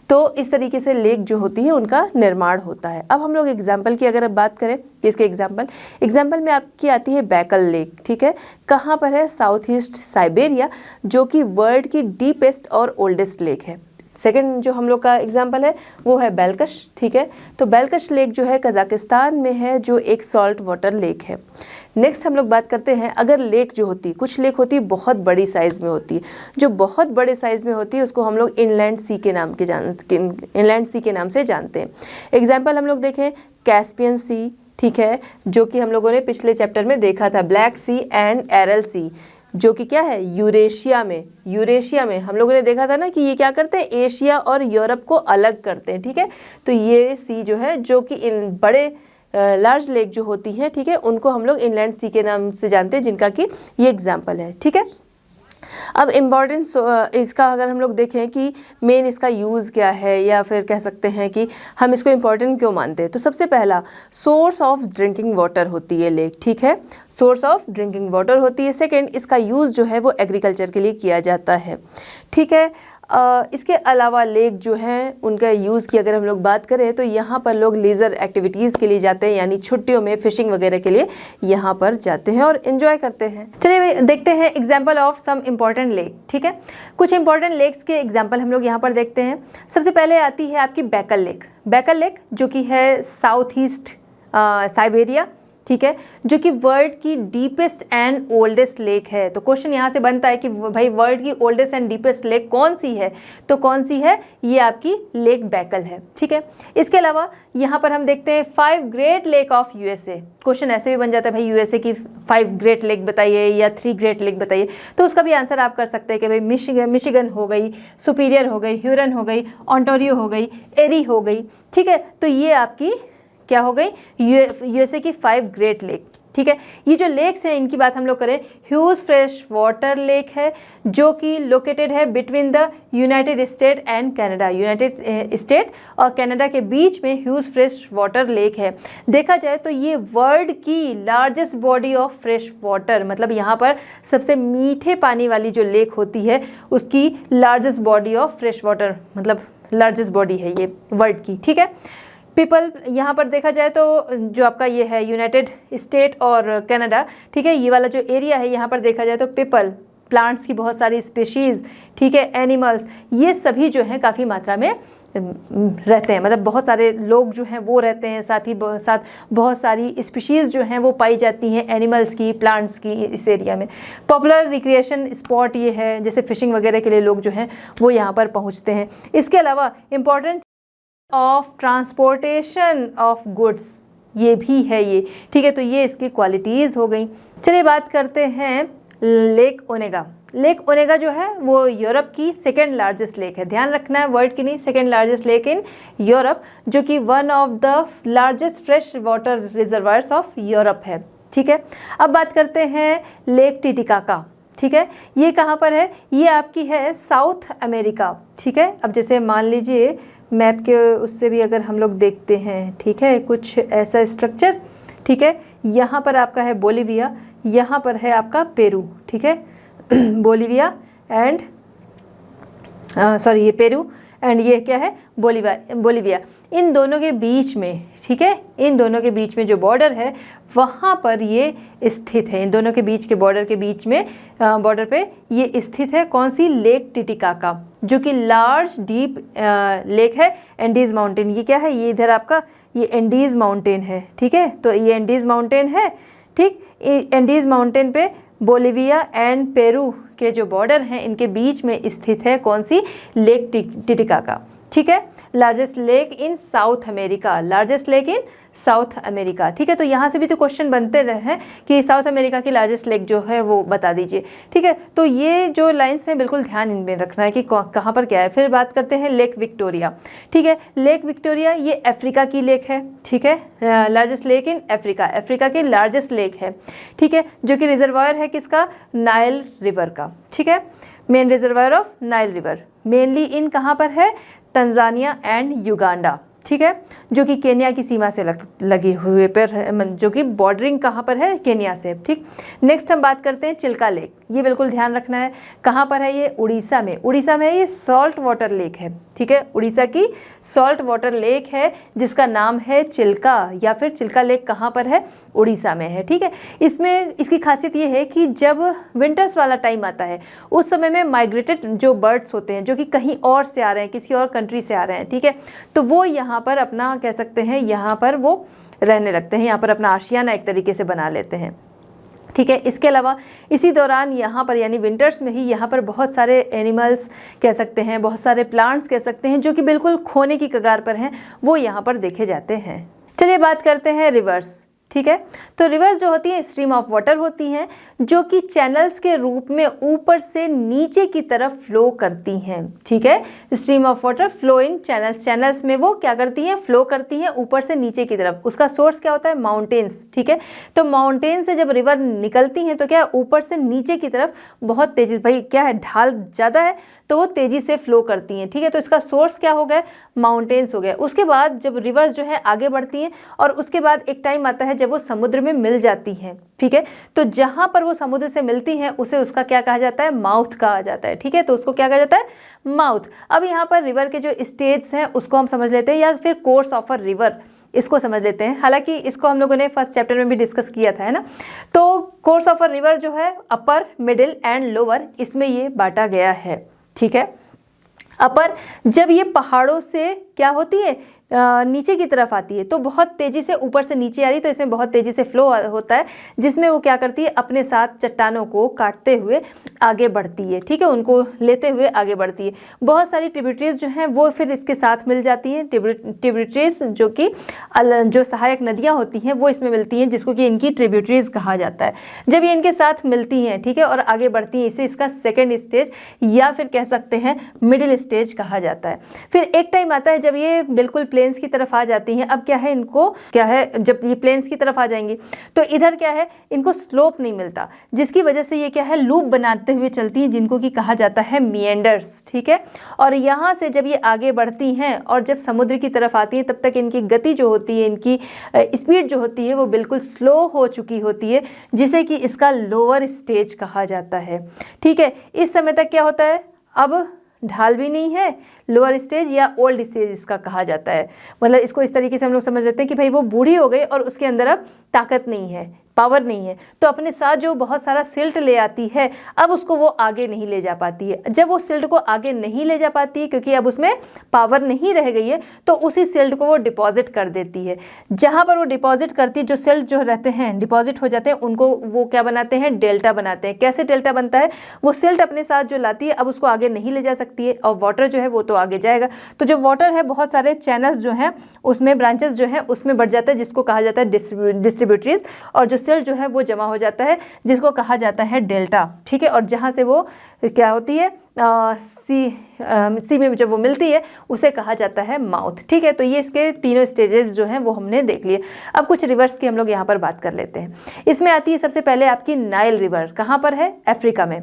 तो इस तरीके से लेक जो होती है उनका निर्माण होता है। अब हम लोग एग्जाम्पल की अगर अब बात करें, इसके एग्जाम्पल में आपकी आती है बैकल लेक, ठीक है। कहाँ पर है, साउथ ईस्ट साइबेरिया, जो कि वर्ल्ड की डीपेस्ट और ओल्डेस्ट लेक है। सेकंड जो हम लोग का एग्जाम्पल है वो है बेलकश, ठीक है। तो बेलकश लेक जो है कजाकिस्तान में है, जो एक सॉल्ट वाटर लेक है। नेक्स्ट हम लोग बात करते हैं, अगर लेक जो होती है, कुछ लेक होती है बहुत बड़ी साइज़ में होती है, जो बहुत बड़े साइज़ में होती है उसको हम लोग इनलैंड सी के नाम से जानते हैं। एग्जाम्पल हम लोग देखें, कैस्पियन सी, ठीक है, जो कि हम लोगों ने पिछले चैप्टर में देखा था, ब्लैक सी एंड एरल सी, जो कि क्या है, यूरेशिया में हम लोगों ने देखा था ना कि ये क्या करते हैं, एशिया और यूरोप को अलग करते हैं, ठीक है। तो ये सी जो है, जो कि इन बड़े लार्ज लेक जो होती हैं, ठीक है, उनको हम लोग इनलैंड सी के नाम से जानते हैं, जिनका कि ये एग्जाम्पल है, ठीक है। अब इम्पॉर्टेंस इसका अगर हम लोग देखें कि मेन इसका यूज़ क्या है, या फिर कह सकते हैं कि हम इसको इम्पॉर्टेंट क्यों मानते हैं, तो सबसे पहला सोर्स ऑफ ड्रिंकिंग वाटर होती है लेक, ठीक है, सोर्स ऑफ ड्रिंकिंग वाटर होती है। सेकंड, इसका यूज़ जो है वो एग्रीकल्चर के लिए किया जाता है, ठीक है। इसके अलावा लेक जो हैं उनका यूज़ की अगर हम लोग बात करें तो यहाँ पर लोग लेज़र एक्टिविटीज़ के लिए जाते हैं, यानी छुट्टियों में फिशिंग वगैरह के लिए यहाँ पर जाते हैं और एंजॉय करते हैं। चलिए देखते हैं example of some important lake, ठीक है। कुछ इंपॉर्टेंट लेक्स के एग्जाम्पल हम लोग यहाँ पर देखते हैं। सबसे पहले आती है आपकी बैकल लेक। बैकल लेक जो कि है साउथ ईस्ट साइबेरिया, ठीक है, जो कि वर्ल्ड की डीपेस्ट एंड ओल्डेस्ट लेक है। तो क्वेश्चन यहाँ से बनता है कि भाई वर्ल्ड की ओल्डेस्ट एंड डीपेस्ट लेक कौन सी है, तो कौन सी है, ये आपकी लेक बैकल है, ठीक है। इसके अलावा यहाँ पर हम देखते हैं 5 great lake of USA. Question ऐसे भी बन जाता है भाई यूएसए की 5 ग्रेट लेक बताइए या 3 ग्रेट लेक बताइए, तो उसका भी आंसर आप कर सकते हैं कि भाई मिशिगन हो गई, सुपीरियर हो गई, ह्यूरन हो गई, ओंटारियो हो गई, एरी हो गई, ठीक है। तो ये आपकी क्या हो गई, यूएसए की 5 ग्रेट लेक, ठीक है। ये जो लेक्स हैं इनकी बात हम लोग करें, ह्यूज फ्रेश वाटर लेक है जो कि लोकेटेड है between the United state and Canada. United state और कनाडा के बीच में ह्यूज फ्रेश वाटर लेक है। देखा जाए तो ये वर्ल्ड की largest body of fresh water, मतलब यहाँ पर सबसे मीठे पानी वाली जो लेक होती है उसकी largest body of fresh water, मतलब लार्जेस्ट बॉडी है ये वर्ल्ड की, ठीक है। पीपल यहाँ पर देखा जाए तो जो आपका ये है यूनाइटेड स्टेट और कनाडा, ठीक है, ये वाला जो एरिया है यहाँ पर देखा जाए तो पीपल, प्लांट्स की बहुत सारी स्पीशीज़, ठीक है, एनिमल्स, ये सभी जो हैं काफ़ी मात्रा में रहते हैं, मतलब बहुत सारे लोग जो हैं वो रहते हैं, साथ ही बहुत सारी स्पीशीज़ जो हैं वो पाई जाती हैं एनिमल्स की, प्लांट्स की इस एरिया में। पॉपुलर रिक्रिएशन स्पॉट ये है, जैसे फिशिंग वगैरह के लिए लोग जो हैं वो यहाँ पर पहुँचते हैं। इसके अलावा important of transportation of goods ये भी है ये, ठीक है। तो ये इसकी क्वालिटीज़ हो गई। चलिए बात करते हैं लेक ओनेगा। लेक ओनेगा जो है वो यूरोप की सेकेंड लार्जेस्ट लेक है, ध्यान रखना है, वर्ल्ड की नहीं, second largest lake in Europe, जो कि one of the largest fresh water reservoirs of Europe है, ठीक है। अब बात करते हैं लेक टिटिकाका, ठीक है। ये कहाँ पर है, ये आपकी है साउथ अमेरिका, ठीक है। अब जैसे मान लीजिए मैप के उससे भी अगर हम लोग देखते हैं, ठीक है, कुछ ऐसा स्ट्रक्चर, ठीक है। यहाँ पर आपका है बोलिविया, यहाँ पर है आपका पेरू, ठीक है, बोलिविया एंड सॉरी ये पेरू एंड ये क्या है बोलिविया, इन दोनों के बीच में, ठीक है, इन दोनों के बीच में जो बॉर्डर है वहाँ पर ये स्थित है। इन दोनों के बीच के बॉर्डर के बीच में बॉर्डर पे ये स्थित है कौन सी, लेक टिटिकाका, जो कि लार्ज डीप लेक है। एंडीज़ माउंटेन, ये क्या है, ये इधर आपका ये एंडीज़ माउंटेन है, ठीक है। तो ये एंडीज़ माउंटेन है, ठीक। एंडीज़ माउंटेन पे बोलिविया एंड पेरू के जो बॉर्डर हैं इनके बीच में स्थित है कौन सी, लेक टिटिकाका, ठीक है। Largest lake in south America, largest lake in south America, ठीक है। तो यहाँ से भी तो क्वेश्चन बनते रहे हैं कि साउथ अमेरिका की लार्जेस्ट लेक जो है वो बता दीजिए, ठीक है। तो ये जो लाइंस हैं बिल्कुल ध्यान इनमें रखना है कि कहाँ पर क्या है। फिर बात करते हैं लेक विक्टोरिया, ठीक है। लेक विक्टोरिया ये अफ्रीका की लेक है, ठीक है, largest lake in Africa, Africa की लार्जेस्ट लेक है, ठीक है, जो कि रिजर्वायर है किसका, नाइल रिवर का, ठीक है, main reservoir of Nile river, mainly इन कहाँ पर है, तंजानिया एंड युगांडा, ठीक है, जो कि केन्या की सीमा से लगे हुए पर है, जो कि बॉर्डरिंग कहाँ पर है, केन्या से, ठीक। नेक्स्ट हम बात करते हैं चिल्का लेक, ये बिल्कुल ध्यान रखना है, कहाँ पर है ये, उड़ीसा में, उड़ीसा में ये सॉल्ट वाटर लेक है, ठीक है, उड़ीसा की सॉल्ट वाटर लेक है जिसका नाम है चिल्का, या फिर चिल्का लेक कहाँ पर है, उड़ीसा में है, ठीक है। इसमें इसकी खासियत ये है कि जब विंटर्स वाला टाइम आता है उस समय में माइग्रेटेड जो बर्ड्स होते हैं जो कि कहीं और से आ रहे हैं, किसी और कंट्री से आ रहे हैं, ठीक है, तो वो यहाँ पर अपना कह सकते हैं यहाँ पर वो रहने लगते हैं, यहाँ पर अपना आशियाना एक तरीके से बना लेते हैं, ठीक है। इसके अलावा इसी दौरान यहाँ पर यानी विंटर्स में ही यहाँ पर बहुत सारे एनिमल्स कह सकते हैं, बहुत सारे प्लांट्स कह सकते हैं जो कि बिल्कुल खोने की कगार पर हैं, वो यहाँ पर देखे जाते हैं। चलिए बात करते हैं रिवर्स। ठीक है। तो रिवर्स जो होती है स्ट्रीम ऑफ वाटर होती हैं जो कि चैनल्स के रूप में ऊपर से नीचे की तरफ फ्लो करती हैं, ठीक है। Stream of water flow in channels, channels में वो क्या करती हैं, फ्लो करती हैं ऊपर से नीचे की तरफ। उसका सोर्स क्या होता है, माउंटेन्स, ठीक है। तो माउंटेन से जब रिवर निकलती हैं तो क्या है, ऊपर से नीचे की तरफ बहुत तेजी, भाई क्या है, ढाल ज़्यादा है तो वो तेजी से फ्लो करती हैं, ठीक है। तो इसका सोर्स क्या हो गया, माउंटेन्स हो गया। उसके बाद जब रिवर जो है आगे बढ़ती हैं और उसके बाद एक टाइम आता है जब वो समुद्र में मिल जाती हैं, ठीक है। तो जहाँ पर वो समुद्र से मिलती हैं उसे उसका क्या कहा जाता है, माउथ कहा जाता है, ठीक है। तो उसको क्या कहा जाता है, माउथ। अब यहाँ पर रिवर के जो स्टेज हैं उसको हम समझ लेते हैं, या फिर कोर्स ऑफ अ रिवर इसको समझ लेते हैं। हालांकि इसको हम लोगों ने फर्स्ट चैप्टर में भी डिस्कस किया था, है ना। तो कोर्स ऑफ अ रिवर जो है अपर, मिडिल एंड लोअर, इसमें ये बांटा गया है, ठीक है। अपर जब ये पहाड़ों से क्या होती है, नीचे की तरफ आती है तो बहुत तेज़ी से ऊपर से नीचे आ रही, तो इसमें बहुत तेज़ी से फ्लो होता है जिसमें वो क्या करती है, अपने साथ चट्टानों को काटते हुए आगे बढ़ती है, ठीक है, उनको लेते हुए आगे बढ़ती है। बहुत सारी ट्रिब्यूटरीज जो हैं वो फिर इसके साथ मिल जाती हैं। ट्रिब्यूटरीज जो कि जो सहायक नदियाँ होती हैं वो इसमें मिलती हैं, जिसको कि इनकी ट्रिब्यूटरीज कहा जाता है। जब ये इनके साथ मिलती हैं, ठीक है, और आगे बढ़ती हैं, इसे इसका सेकेंड स्टेज या फिर कह सकते हैं मिडिल स्टेज कहा जाता है। फिर एक टाइम आता है जब ये बिल्कुल प्लेन्स की तरफ आ जाती हैं। अब क्या है, इनको क्या है, जब ये प्लेन्स की तरफ आ जाएंगी तो इधर क्या है, इनको स्लोप नहीं मिलता, जिसकी वजह से ये क्या है, लूप बनाते हुए चलती हैं, जिनको कि कहा जाता है मिएंडर्स, ठीक है। और यहाँ से जब ये आगे बढ़ती हैं और जब समुद्र की तरफ आती हैं तब तक इनकी गति जो होती है, इनकी स्पीड जो होती है वो बिल्कुल स्लो हो चुकी होती है, जिसे कि इसका लोअर स्टेज कहा जाता है, ठीक है। इस समय तक क्या होता है, अब ढाल भी नहीं है, लोअर स्टेज या ओल्ड स्टेज इसका कहा जाता है। मतलब इसको इस तरीके से हम लोग समझ लेते हैं कि भाई वो बूढ़ी हो गई और उसके अंदर अब ताकत नहीं है, पावर नहीं है, तो अपने साथ जो बहुत सारा सिल्ट ले आती है अब उसको वो आगे नहीं ले जा पाती है। जब वो सिल्ट को आगे नहीं ले जा पाती है क्योंकि अब उसमें पावर नहीं रह गई है, तो उसी सिल्ट को वो डिपॉजिट कर देती है। जहाँ पर वो डिपॉजिट करती है, जो सिल्ट जो रहते हैं डिपॉजिट हो जाते हैं, उनको वो क्या बनाते हैं, डेल्टा बनाते हैं। कैसे डेल्टा बनता है, वो सिल्ट अपने साथ जो लाती है अब उसको आगे नहीं ले जा सकती है और वाटर जो है वो तो आगे जाएगा। तो जो वाटर है बहुत सारे चैनल्स जो हैं उसमें, ब्रांचेस जो हैं उसमें बढ़ जाता है, जिसको कहा जाता है डिस्ट्रीब्यूटरीज, और जो सिल्ट जो है वो जमा हो जाता है जिसको कहा जाता है डेल्टा, ठीक है। और जहाँ से वो क्या होती है, सी में जब वो मिलती है उसे कहा जाता है माउथ, ठीक है। तो ये इसके तीनों स्टेजेस जो हैं वो हमने देख लिए। अब कुछ रिवर्स की हम लोग यहाँ पर बात कर लेते हैं। इसमें आती है सबसे पहले आपकी नाइल रिवर। कहाँ पर है, अफ्रीका में।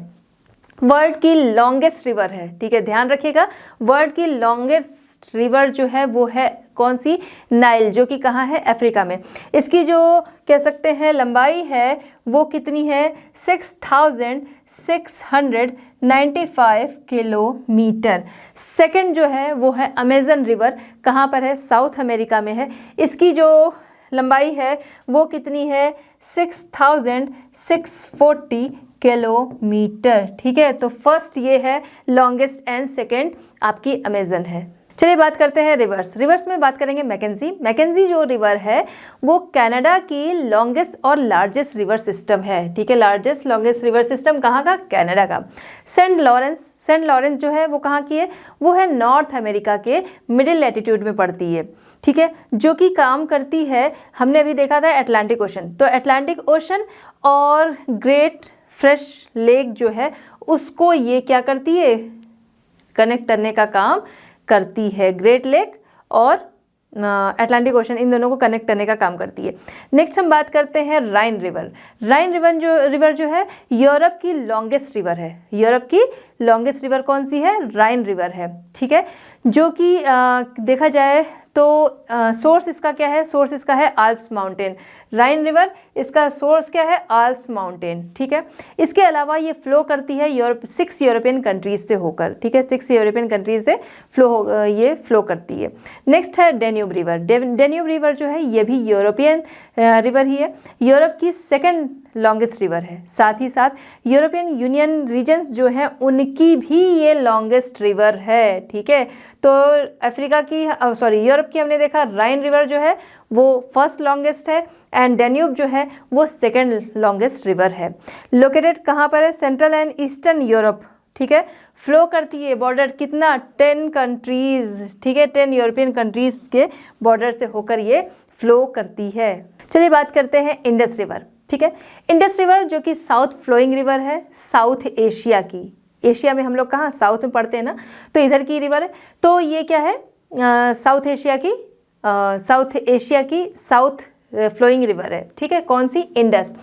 वर्ल्ड की लॉन्गेस्ट रिवर है, ठीक है, ध्यान रखिएगा। वर्ल्ड की लॉन्गेस्ट रिवर जो है वो है कौन सी, नाइल, जो कि कहाँ है, अफ्रीका में। इसकी जो कह सकते हैं लंबाई है वो कितनी है, 6695 किलोमीटर। सेकंड जो है वो है अमेजन रिवर, कहाँ पर है, साउथ अमेरिका में है। इसकी जो लंबाई है वो कितनी है, 6640 किलोमीटर, ठीक है। तो फर्स्ट ये है लॉन्गेस्ट एंड सेकंड आपकी अमेजन है। चलिए बात करते हैं रिवर्स। रिवर्स में बात करेंगे मैकेंजी। मैकेंजी जो रिवर है वो कनाडा की लॉन्गेस्ट और लार्जेस्ट रिवर सिस्टम है, ठीक है। लार्जेस्ट लॉन्गेस्ट रिवर सिस्टम कहाँ का, कनाडा का। सेंट लॉरेंस जो है वो कहाँ की है, वो है नॉर्थ अमेरिका के मिडिल लैटिट्यूड में पड़ती है, ठीक है, जो कि काम करती है, हमने अभी देखा था अटलांटिक ओशन, तो अटलांटिक ओशन और ग्रेट फ्रेश लेक जो है उसको ये क्या करती है, कनेक्ट करने का काम करती है। ग्रेट लेक और अटलांटिक ओशन, इन दोनों को कनेक्ट करने का काम करती है। नेक्स्ट हम बात करते हैं राइन रिवर। राइन रिवर जो है यूरोप की लॉन्गेस्ट रिवर है। यूरोप की लॉन्गेस्ट रिवर कौन सी है, राइन रिवर है, ठीक है, जो कि देखा जाए तो सोर्स इसका क्या है, सोर्स इसका है आल्प्स माउंटेन। राइन रिवर इसका सोर्स क्या है, आल्प्स माउंटेन, ठीक है। इसके अलावा ये फ्लो करती है 6 यूरोपियन कंट्रीज से होकर, ठीक है, 6 यूरोपियन कंट्रीज से ये फ्लो करती है। नेक्स्ट है डेन्यूब रिवर। डेन्यूब रिवर जो है ये भी यूरोपियन रिवर ही है, यूरोप की सेकेंड लॉन्गेस्ट रिवर है। साथ ही साथ यूरोपियन यूनियन रीजन्स जो हैं उनकी भी ये लॉन्गेस्ट रिवर है, ठीक है। तो अफ्रीका की यूरोप की हमने देखा राइन रिवर जो है वो फर्स्ट लॉन्गेस्ट है एंड डेन्यूब जो है वो सेकेंड लॉन्गेस्ट रिवर है। लोकेटेड कहाँ पर है, सेंट्रल एंड ईस्टर्न यूरोप, ठीक है। फ्लो करती है बॉर्डर कितना, 10 कंट्रीज, ठीक है, 10 यूरोपियन कंट्रीज के बॉर्डर से होकर ये फ्लो करती है। चलिए बात करते हैं इंडस रिवर। ठीक है, इंडस रिवर जो कि साउथ फ्लोइंग रिवर है, साउथ एशिया की, एशिया में हम लोग कहाँ साउथ में पढ़ते हैं ना, तो इधर की रिवर है। तो ये क्या है, साउथ एशिया की साउथ फ्लोइंग रिवर है। ठीक है, कौन सी, इंडस।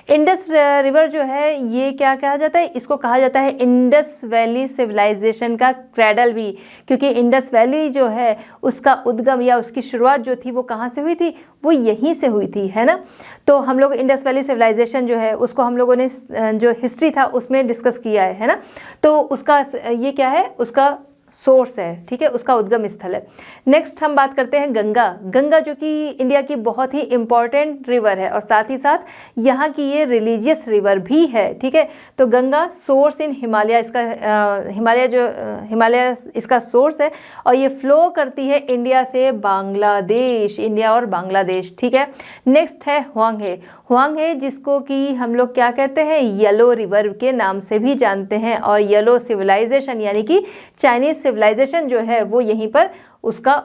इंडस रिवर जो है ये क्या कहा जाता है, इसको कहा जाता है इंडस वैली सिविलाइजेशन का क्रैडल भी, क्योंकि इंडस वैली जो है उसका उद्गम या उसकी शुरुआत जो थी वो कहाँ से हुई थी, वो यहीं से हुई थी, है ना। तो हम लोग इंडस वैली सिविलाइजेशन जो है उसको हम लोगों ने जो हिस्ट्री था उसमें डिस्कस किया है ना। तो उसका ये क्या है, उसका सोर्स है। ठीक है, उसका उद्गम स्थल है। नेक्स्ट हम बात करते हैं गंगा। गंगा जो कि इंडिया की बहुत ही इम्पॉर्टेंट रिवर है और साथ ही साथ यहाँ की ये रिलीजियस रिवर भी है। ठीक है, तो गंगा सोर्स इन हिमालय, इसका हिमालय इसका सोर्स है और ये फ्लो करती है इंडिया से बांग्लादेश, इंडिया और बांग्लादेश। ठीक है, नेक्स्ट है हुआंगे। हुआंगे जिसको कि हम लोग क्या कहते हैं, येलो रिवर के नाम से भी जानते हैं, और येलो सिविलाइजेशन यानी कि चाइनीज सिविलाइजेशन जो है वो यहीं पर उसका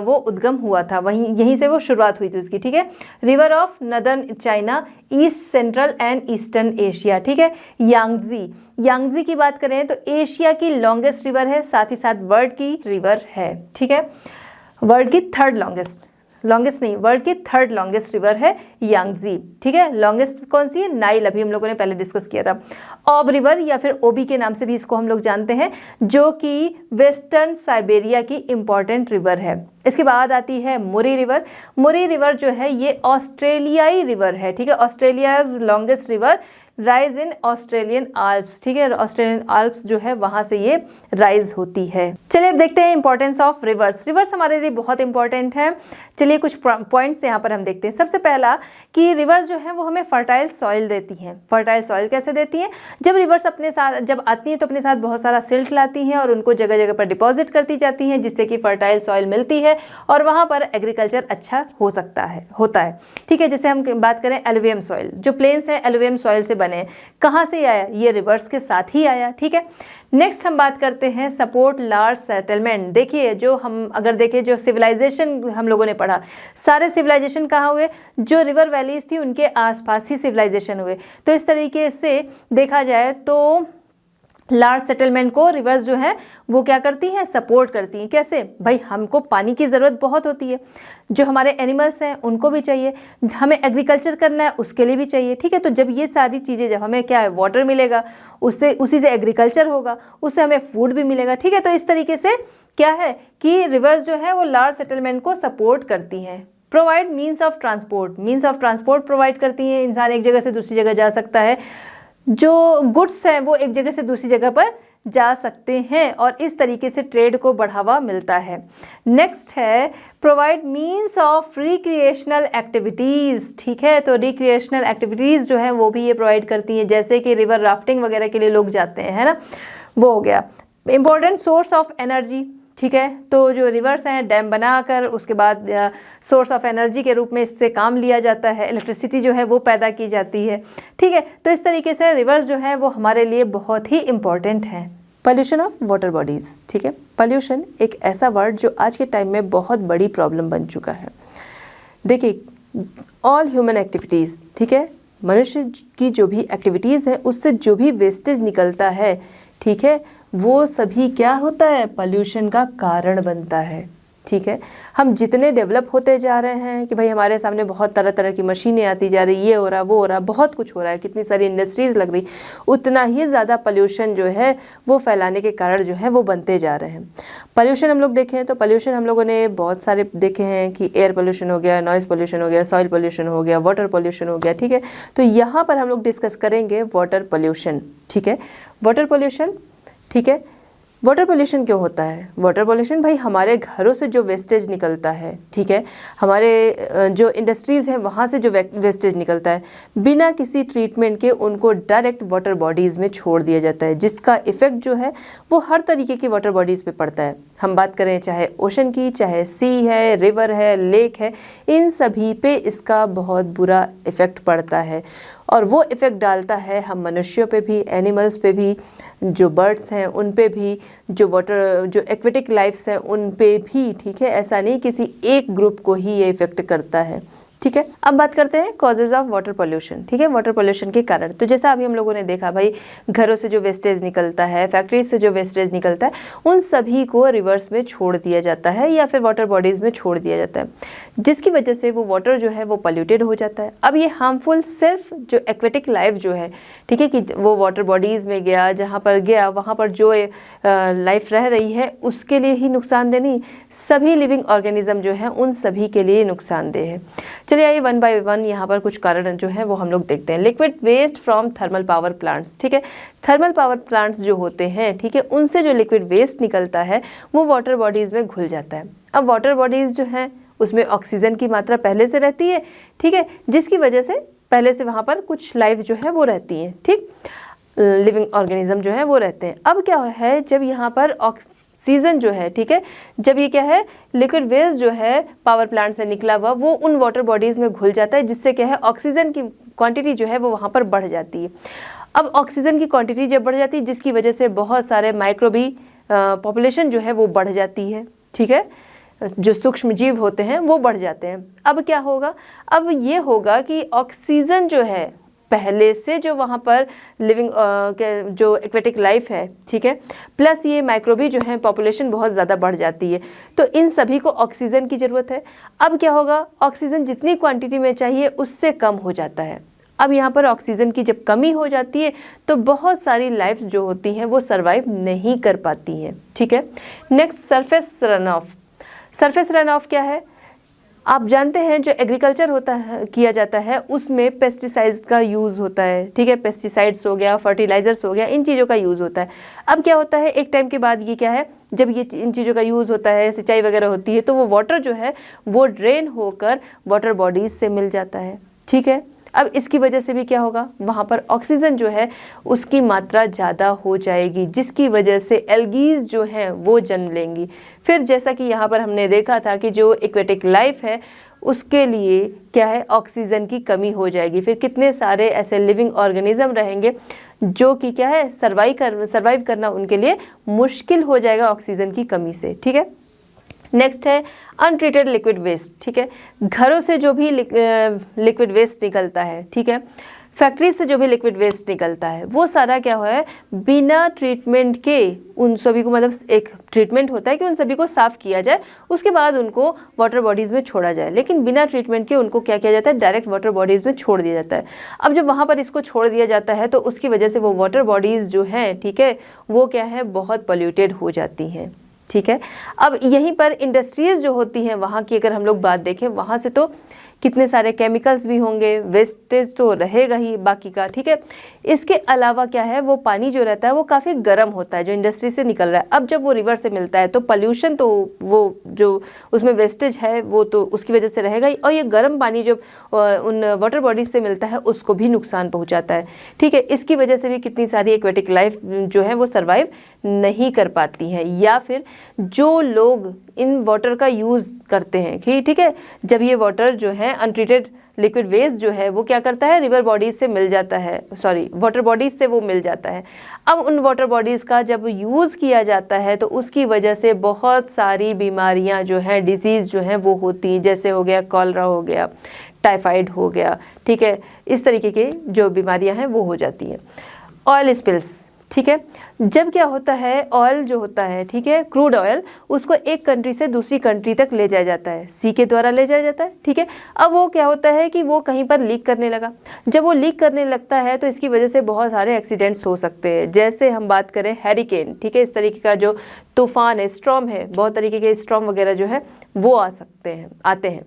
वो उद्गम हुआ था, यहीं से वो शुरुआत हुई थी उसकी। ठीक है, river of northern China, east central and eastern Asia. ठीक है, यांगजी की बात करें तो एशिया की लॉन्गेस्ट रिवर है, साथ ही साथ वर्ल्ड की रिवर है। ठीक है, वर्ल्ड की थर्ड लॉन्गेस्ट नहीं, वर्ल्ड की थर्ड लॉन्गेस्ट रिवर है यांगजी। ठीक है, लॉन्गेस्ट कौन सी है, नाइल, अभी हम लोगों ने पहले डिस्कस किया था। ऑब रिवर या फिर ओबी के नाम से भी इसको हम लोग जानते हैं, जो कि वेस्टर्न साइबेरिया की इंपॉर्टेंट रिवर है। इसके बाद आती है मुरी रिवर। मुरी रिवर जो है ये ऑस्ट्रेलियाई रिवर है। ठीक है, Australia's longest river rise in Australian Alps. ठीक है, ऑस्ट्रेलियन आल्प्स जो है वहां से ये राइज होती है। चलिए अब देखते हैं इंपॉर्टेंस ऑफ रिवर्स। रिवर्स हमारे लिए बहुत इंपॉर्टेंट है। चलिए कुछ पॉइंट्स यहाँ पर हम देखते हैं। सबसे पहला कि रिवर्स जो है वो हमें फर्टाइल सॉइल देती हैं। फर्टाइल सॉइल कैसे देती हैं, जब रिवर्स अपने साथ जब आती हैं तो अपने साथ बहुत सारा सिल्ट लाती हैं और उनको जगह जगह पर डिपॉजिट करती जाती हैं, जिससे कि फर्टाइल सॉइल मिलती है और वहाँ पर एग्रीकल्चर अच्छा होता है। ठीक है, जैसे हम बात करें एलुवियम सॉइल, जो प्लेन्स हैं एलुवियम सॉइल से बने, कहाँ से आया, ये रिवर्स के साथ ही आया। ठीक है, नेक्स्ट हम बात करते हैं सपोर्ट लार्ज सेटलमेंट। देखिए जो हम अगर देखें, जो सिविलाइजेशन हम लोगों ने पढ़ा, सारे सिविलाइजेशन कहाँ हुए, जो रिवर वैलीज थी उनके आसपास ही सिविलाइजेशन हुए। तो इस तरीके से देखा जाए तो लार्ज सेटलमेंट को रिवर्स जो है वो क्या करती हैं, सपोर्ट करती हैं। कैसे भाई, हमको पानी की ज़रूरत बहुत होती है, जो हमारे एनिमल्स हैं उनको भी चाहिए, हमें एग्रीकल्चर करना है उसके लिए भी चाहिए। ठीक है, तो जब ये सारी चीज़ें, जब हमें क्या है वाटर मिलेगा, उससे उसी से एग्रीकल्चर होगा, उससे हमें फूड भी मिलेगा। ठीक है, तो इस तरीके से क्या है कि रिवर्स जो है वो लार्ज सेटलमेंट को सपोर्ट करती हैं। Provide means of transport provide करती हैं। इंसान एक जगह से दूसरी जगह जा सकता है, जो गुड्स हैं वो एक जगह से दूसरी जगह पर जा सकते हैं और इस तरीके से ट्रेड को बढ़ावा मिलता है। नेक्स्ट है provide means of recreational activities. ठीक है, तो रिक्रिएशनल एक्टिविटीज़ जो हैं वो भी ये प्रोवाइड करती हैं, जैसे कि रिवर राफ्टिंग वगैरह के लिए लोग जाते हैं, है ना, वो हो गया। Important source of energy. ठीक है, तो जो रिवर्स हैं डैम बनाकर उसके बाद सोर्स ऑफ एनर्जी के रूप में इससे काम लिया जाता है, इलेक्ट्रिसिटी जो है वो पैदा की जाती है। ठीक है, तो इस तरीके से रिवर्स जो है वो हमारे लिए बहुत ही इम्पॉर्टेंट है। Pollution of water bodies. ठीक है, पॉल्यूशन एक ऐसा वर्ड जो आज के टाइम में बहुत बड़ी प्रॉब्लम बन चुका है। देखिए, ऑल ह्यूमन एक्टिविटीज़, ठीक है, मनुष्य की जो भी एक्टिविटीज़ है उससे जो भी वेस्टेज निकलता है, ठीक है, वो सभी क्या होता है, पॉल्यूशन का कारण बनता है। ठीक है, हम जितने डेवलप होते जा रहे हैं कि भाई हमारे सामने बहुत तरह तरह की मशीनें आती जा रही, ये हो रहा वो हो रहा, बहुत कुछ हो रहा है, कितनी सारी इंडस्ट्रीज़ लग रही, उतना ही ज़्यादा पॉल्यूशन जो है वो फैलाने के कारण जो है वो बनते जा रहे हैं। पॉल्यूशन हम लोग देखें तो पॉल्यूशन हम लोगों ने बहुत सारे देखे हैं कि एयर पॉल्यूशन हो गया, नॉइज़ पॉल्यूशन हो गया, सॉइल पॉल्यूशन हो गया, वाटर पॉल्यूशन हो गया। ठीक है, तो यहाँ पर हम लोग डिस्कस करेंगे वाटर पॉल्यूशन। ठीक है, वाटर पॉल्यूशन। ठीक है, वाटर पोल्यूशन क्यों होता है? वाटर पोल्यूशन भाई हमारे घरों से जो वेस्टेज निकलता है, ठीक है, हमारे जो इंडस्ट्रीज़ हैं वहाँ से जो वेस्टेज निकलता है, बिना किसी ट्रीटमेंट के उनको डायरेक्ट वाटर बॉडीज़ में छोड़ दिया जाता है, जिसका इफ़ेक्ट जो है वो हर तरीके की वाटर बॉडीज़ पे पड़ता है। हम बात करें चाहे ओशन की, चाहे सी है, रिवर है, लेक है, इन सभी पे इसका बहुत बुरा इफ़ेक्ट पड़ता है और वो इफ़ेक्ट डालता है हम मनुष्यों पे भी, एनिमल्स पे भी, जो बर्ड्स हैं उन पे भी, जो एक्वेटिक लाइफ्स हैं उन पे भी। ठीक है, ऐसा नहीं किसी एक ग्रुप को ही ये इफ़ेक्ट करता है। ठीक है। अब बात करते हैं कॉजेज ऑफ वाटर पोल्यूशन। ठीक है, वाटर पोल्यूशन के कारण, तो जैसा अभी हम लोगों ने देखा भाई, घरों से जो वेस्टेज निकलता है, फैक्ट्रीज से जो वेस्टेज निकलता है, उन सभी को रिवर्स में छोड़ दिया जाता है या फिर वाटर बॉडीज़ में छोड़ दिया जाता है, जिसकी वजह से वो वाटर जो है वो पॉल्यूटेड हो जाता है। अब ये हार्मफुल सिर्फ जो एक्वेटिक लाइफ जो है, ठीक है, कि वो वाटर बॉडीज़ में गया, जहाँ पर गया वहाँ पर जो लाइफ रह रही है उसके लिए ही नुकसानदेह नहीं, सभी लिविंग ऑर्गेनिज्म जो है उन सभी के लिए नुकसानदेह है। चलिए आइए वन बाय वन यहाँ पर कुछ कारण जो है वो हम लोग देखते हैं। Liquid waste from thermal power plants. ठीक है, थर्मल पावर प्लांट्स जो होते हैं, ठीक है, उनसे जो लिक्विड वेस्ट निकलता है वो वाटर बॉडीज़ में घुल जाता है। अब वाटर बॉडीज़ जो है उसमें ऑक्सीजन की मात्रा पहले से रहती है, ठीक है, जिसकी वजह से पहले से वहाँ पर कुछ लाइफ जो है वो रहती है, ठीक, लिविंग ऑर्गेनिज्म जो है वो रहते हैं। अब क्या है, जब यहाँ पर ऑक्सीजन जो है, ठीक है, जब ये क्या है, लिक्विड वेस्ट जो है पावर प्लांट से निकला हुआ वो उन वाटर बॉडीज़ में घुल जाता है, जिससे क्या है ऑक्सीजन की क्वांटिटी जो है वो वहाँ पर बढ़ जाती है। अब ऑक्सीजन की क्वांटिटी जब बढ़ जाती है, जिसकी वजह से बहुत सारे माइक्रोबी पॉपुलेशन जो है वो बढ़ जाती है, ठीक है, जो सूक्ष्म जीव होते हैं वो बढ़ जाते हैं। अब क्या होगा, अब ये होगा कि ऑक्सीजन जो है पहले से जो वहाँ पर लिविंग जो एक्वेटिक लाइफ है, ठीक है, प्लस ये माइक्रोबी जो है पॉपुलेशन बहुत ज़्यादा बढ़ जाती है, तो इन सभी को ऑक्सीजन की ज़रूरत है। अब क्या होगा, ऑक्सीजन जितनी क्वांटिटी में चाहिए उससे कम हो जाता है। अब यहाँ पर ऑक्सीजन की जब कमी हो जाती है तो बहुत सारी लाइफ जो होती हैं वो सर्वाइव नहीं कर पाती हैं, ठीक है। Next, surface run of. Surface run of क्या है, आप जानते हैं जो एग्रीकल्चर होता है, किया जाता है, उसमें पेस्टिसाइड्स का यूज़ होता है, ठीक है, पेस्टिसाइड्स हो गया, फर्टिलाइजर्स हो गया, इन चीज़ों का यूज़ होता है। अब क्या होता है, एक टाइम के बाद ये क्या है, जब ये इन चीज़ों का यूज़ होता है, सिंचाई वगैरह होती है, तो वो वाटर जो है वो ड्रेन होकर वाटर बॉडीज़ से मिल जाता है, ठीक है। अब इसकी वजह से भी क्या होगा, वहाँ पर ऑक्सीजन जो है उसकी मात्रा ज़्यादा हो जाएगी, जिसकी वजह से एल्गीज जो हैं वो जन्म लेंगी। फिर जैसा कि यहाँ पर हमने देखा था कि जो एक्वेटिक लाइफ है उसके लिए क्या है, ऑक्सीजन की कमी हो जाएगी। फिर कितने सारे ऐसे लिविंग ऑर्गेनिज्म रहेंगे जो कि क्या है, सर्वाइव करना उनके लिए मुश्किल हो जाएगा ऑक्सीजन की कमी से, ठीक है। नेक्स्ट है अनट्रीटेड लिक्विड वेस्ट। ठीक है, घरों से जो भी लिक्विड वेस्ट निकलता है, ठीक है, फैक्ट्री से जो भी लिक्विड वेस्ट निकलता है, वो सारा क्या है, बिना ट्रीटमेंट के उन सभी को, मतलब एक ट्रीटमेंट होता है कि उन सभी को साफ़ किया जाए, उसके बाद उनको वाटर बॉडीज़ में छोड़ा जाए, लेकिन बिना ट्रीटमेंट के उनको क्या किया जाता है, डायरेक्ट वाटर बॉडीज़ में छोड़ दिया जाता है। अब जब वहाँ पर इसको छोड़ दिया जाता है तो उसकी वजह से वो वाटर बॉडीज़ जो हैं, ठीक है, वो क्या है, बहुत पोल्यूटेड हो जाती हैं, ठीक है। अब यहीं पर इंडस्ट्रीज़ जो होती हैं वहाँ की अगर हम लोग बात देखें, वहाँ से तो कितने सारे केमिकल्स भी होंगे, वेस्टेज तो रहेगा ही बाकी का, ठीक है। इसके अलावा क्या है, वो पानी जो रहता है वो काफ़ी गर्म होता है जो इंडस्ट्री से निकल रहा है। अब जब वो रिवर से मिलता है तो पॉल्यूशन तो वो जो उसमें वेस्टेज है वो तो उसकी वजह से रहेगा ही, और ये गर्म पानी जो उन वाटर बॉडीज से मिलता है उसको भी नुकसान पहुँचाता है, ठीक है। इसकी वजह से भी कितनी सारी एक्वेटिक लाइफ जो है वो सर्वाइव नहीं कर पाती हैं, या फिर जो लोग इन वाटर का यूज़ करते हैं कि ठीक है, जब ये वाटर जो है अनट्रीटेड लिक्विड वेस्ट जो है वो क्या करता है, रिवर बॉडीज़ से मिल जाता है, वाटर बॉडीज़ से वो मिल जाता है। अब उन वाटर बॉडीज़ का जब यूज़ किया जाता है तो उसकी वजह से बहुत सारी बीमारियां जो हैं, डिजीज़ जो हैं वो होती हैं, जैसे हो गया कॉलरा, हो गया टाइफाइड, हो गया, ठीक है, इस तरीके की जो बीमारियां हैं वो हो जाती हैं। ऑयल स्पिल्स, ठीक है, जब क्या होता है, ऑयल जो होता है, ठीक है, क्रूड ऑयल, उसको एक कंट्री से दूसरी कंट्री तक ले जाया जाता है, सी के द्वारा ले जाया जाता है, ठीक है। अब वो क्या होता है कि वो कहीं पर लीक करने लगा, जब वो लीक करने लगता है तो इसकी वजह से बहुत सारे एक्सीडेंट्स हो सकते हैं। जैसे हम बात करें हैरिकेन, ठीक है, इस तरीके का जो तूफान है, स्टॉर्म है, बहुत तरीके के स्टॉर्म वगैरह जो है वो आते हैं।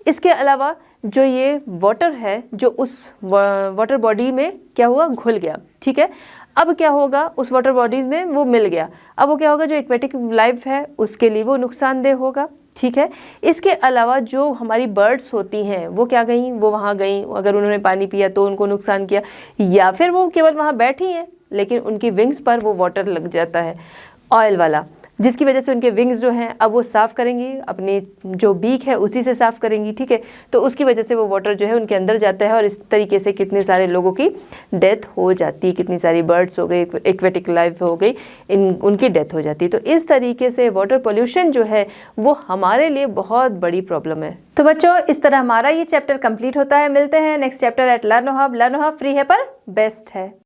इसके अलावा जो ये वाटर है जो उस वाटर बॉडी में क्या हुआ, घुल गया, ठीक है। अब क्या होगा, उस वाटर बॉडीज में वो मिल गया, अब वो क्या होगा, जो एक्वेटिक लाइफ है उसके लिए वो नुकसानदेह होगा, ठीक है। इसके अलावा जो हमारी बर्ड्स होती हैं वो क्या गई, वो वहाँ गई, अगर उन्होंने पानी पिया तो उनको नुकसान किया, या फिर वो केवल वहाँ बैठी हैं लेकिन उनकी विंग्स पर वो वाटर लग जाता है। ऑयल वाला जिसकी वजह से उनके विंग्स जो हैं अब वो साफ़ करेंगी, अपनी जो बीक है उसी से साफ़ करेंगी, ठीक है। तो उसकी वजह से वो वाटर जो है उनके अंदर जाता है और इस तरीके से कितने सारे लोगों की डेथ हो जाती है, कितनी सारी बर्ड्स हो गई, एक्वेटिक लाइफ हो गई, उनकी डेथ हो जाती है। तो इस तरीके से वाटर पोल्यूशन जो है वो हमारे लिए बहुत बड़ी प्रॉब्लम है। तो बच्चों, इस तरह हमारा ये चैप्टर कंप्लीट होता है। मिलते हैं next chapter at learn hub. Learn hub free है पर बेस्ट है।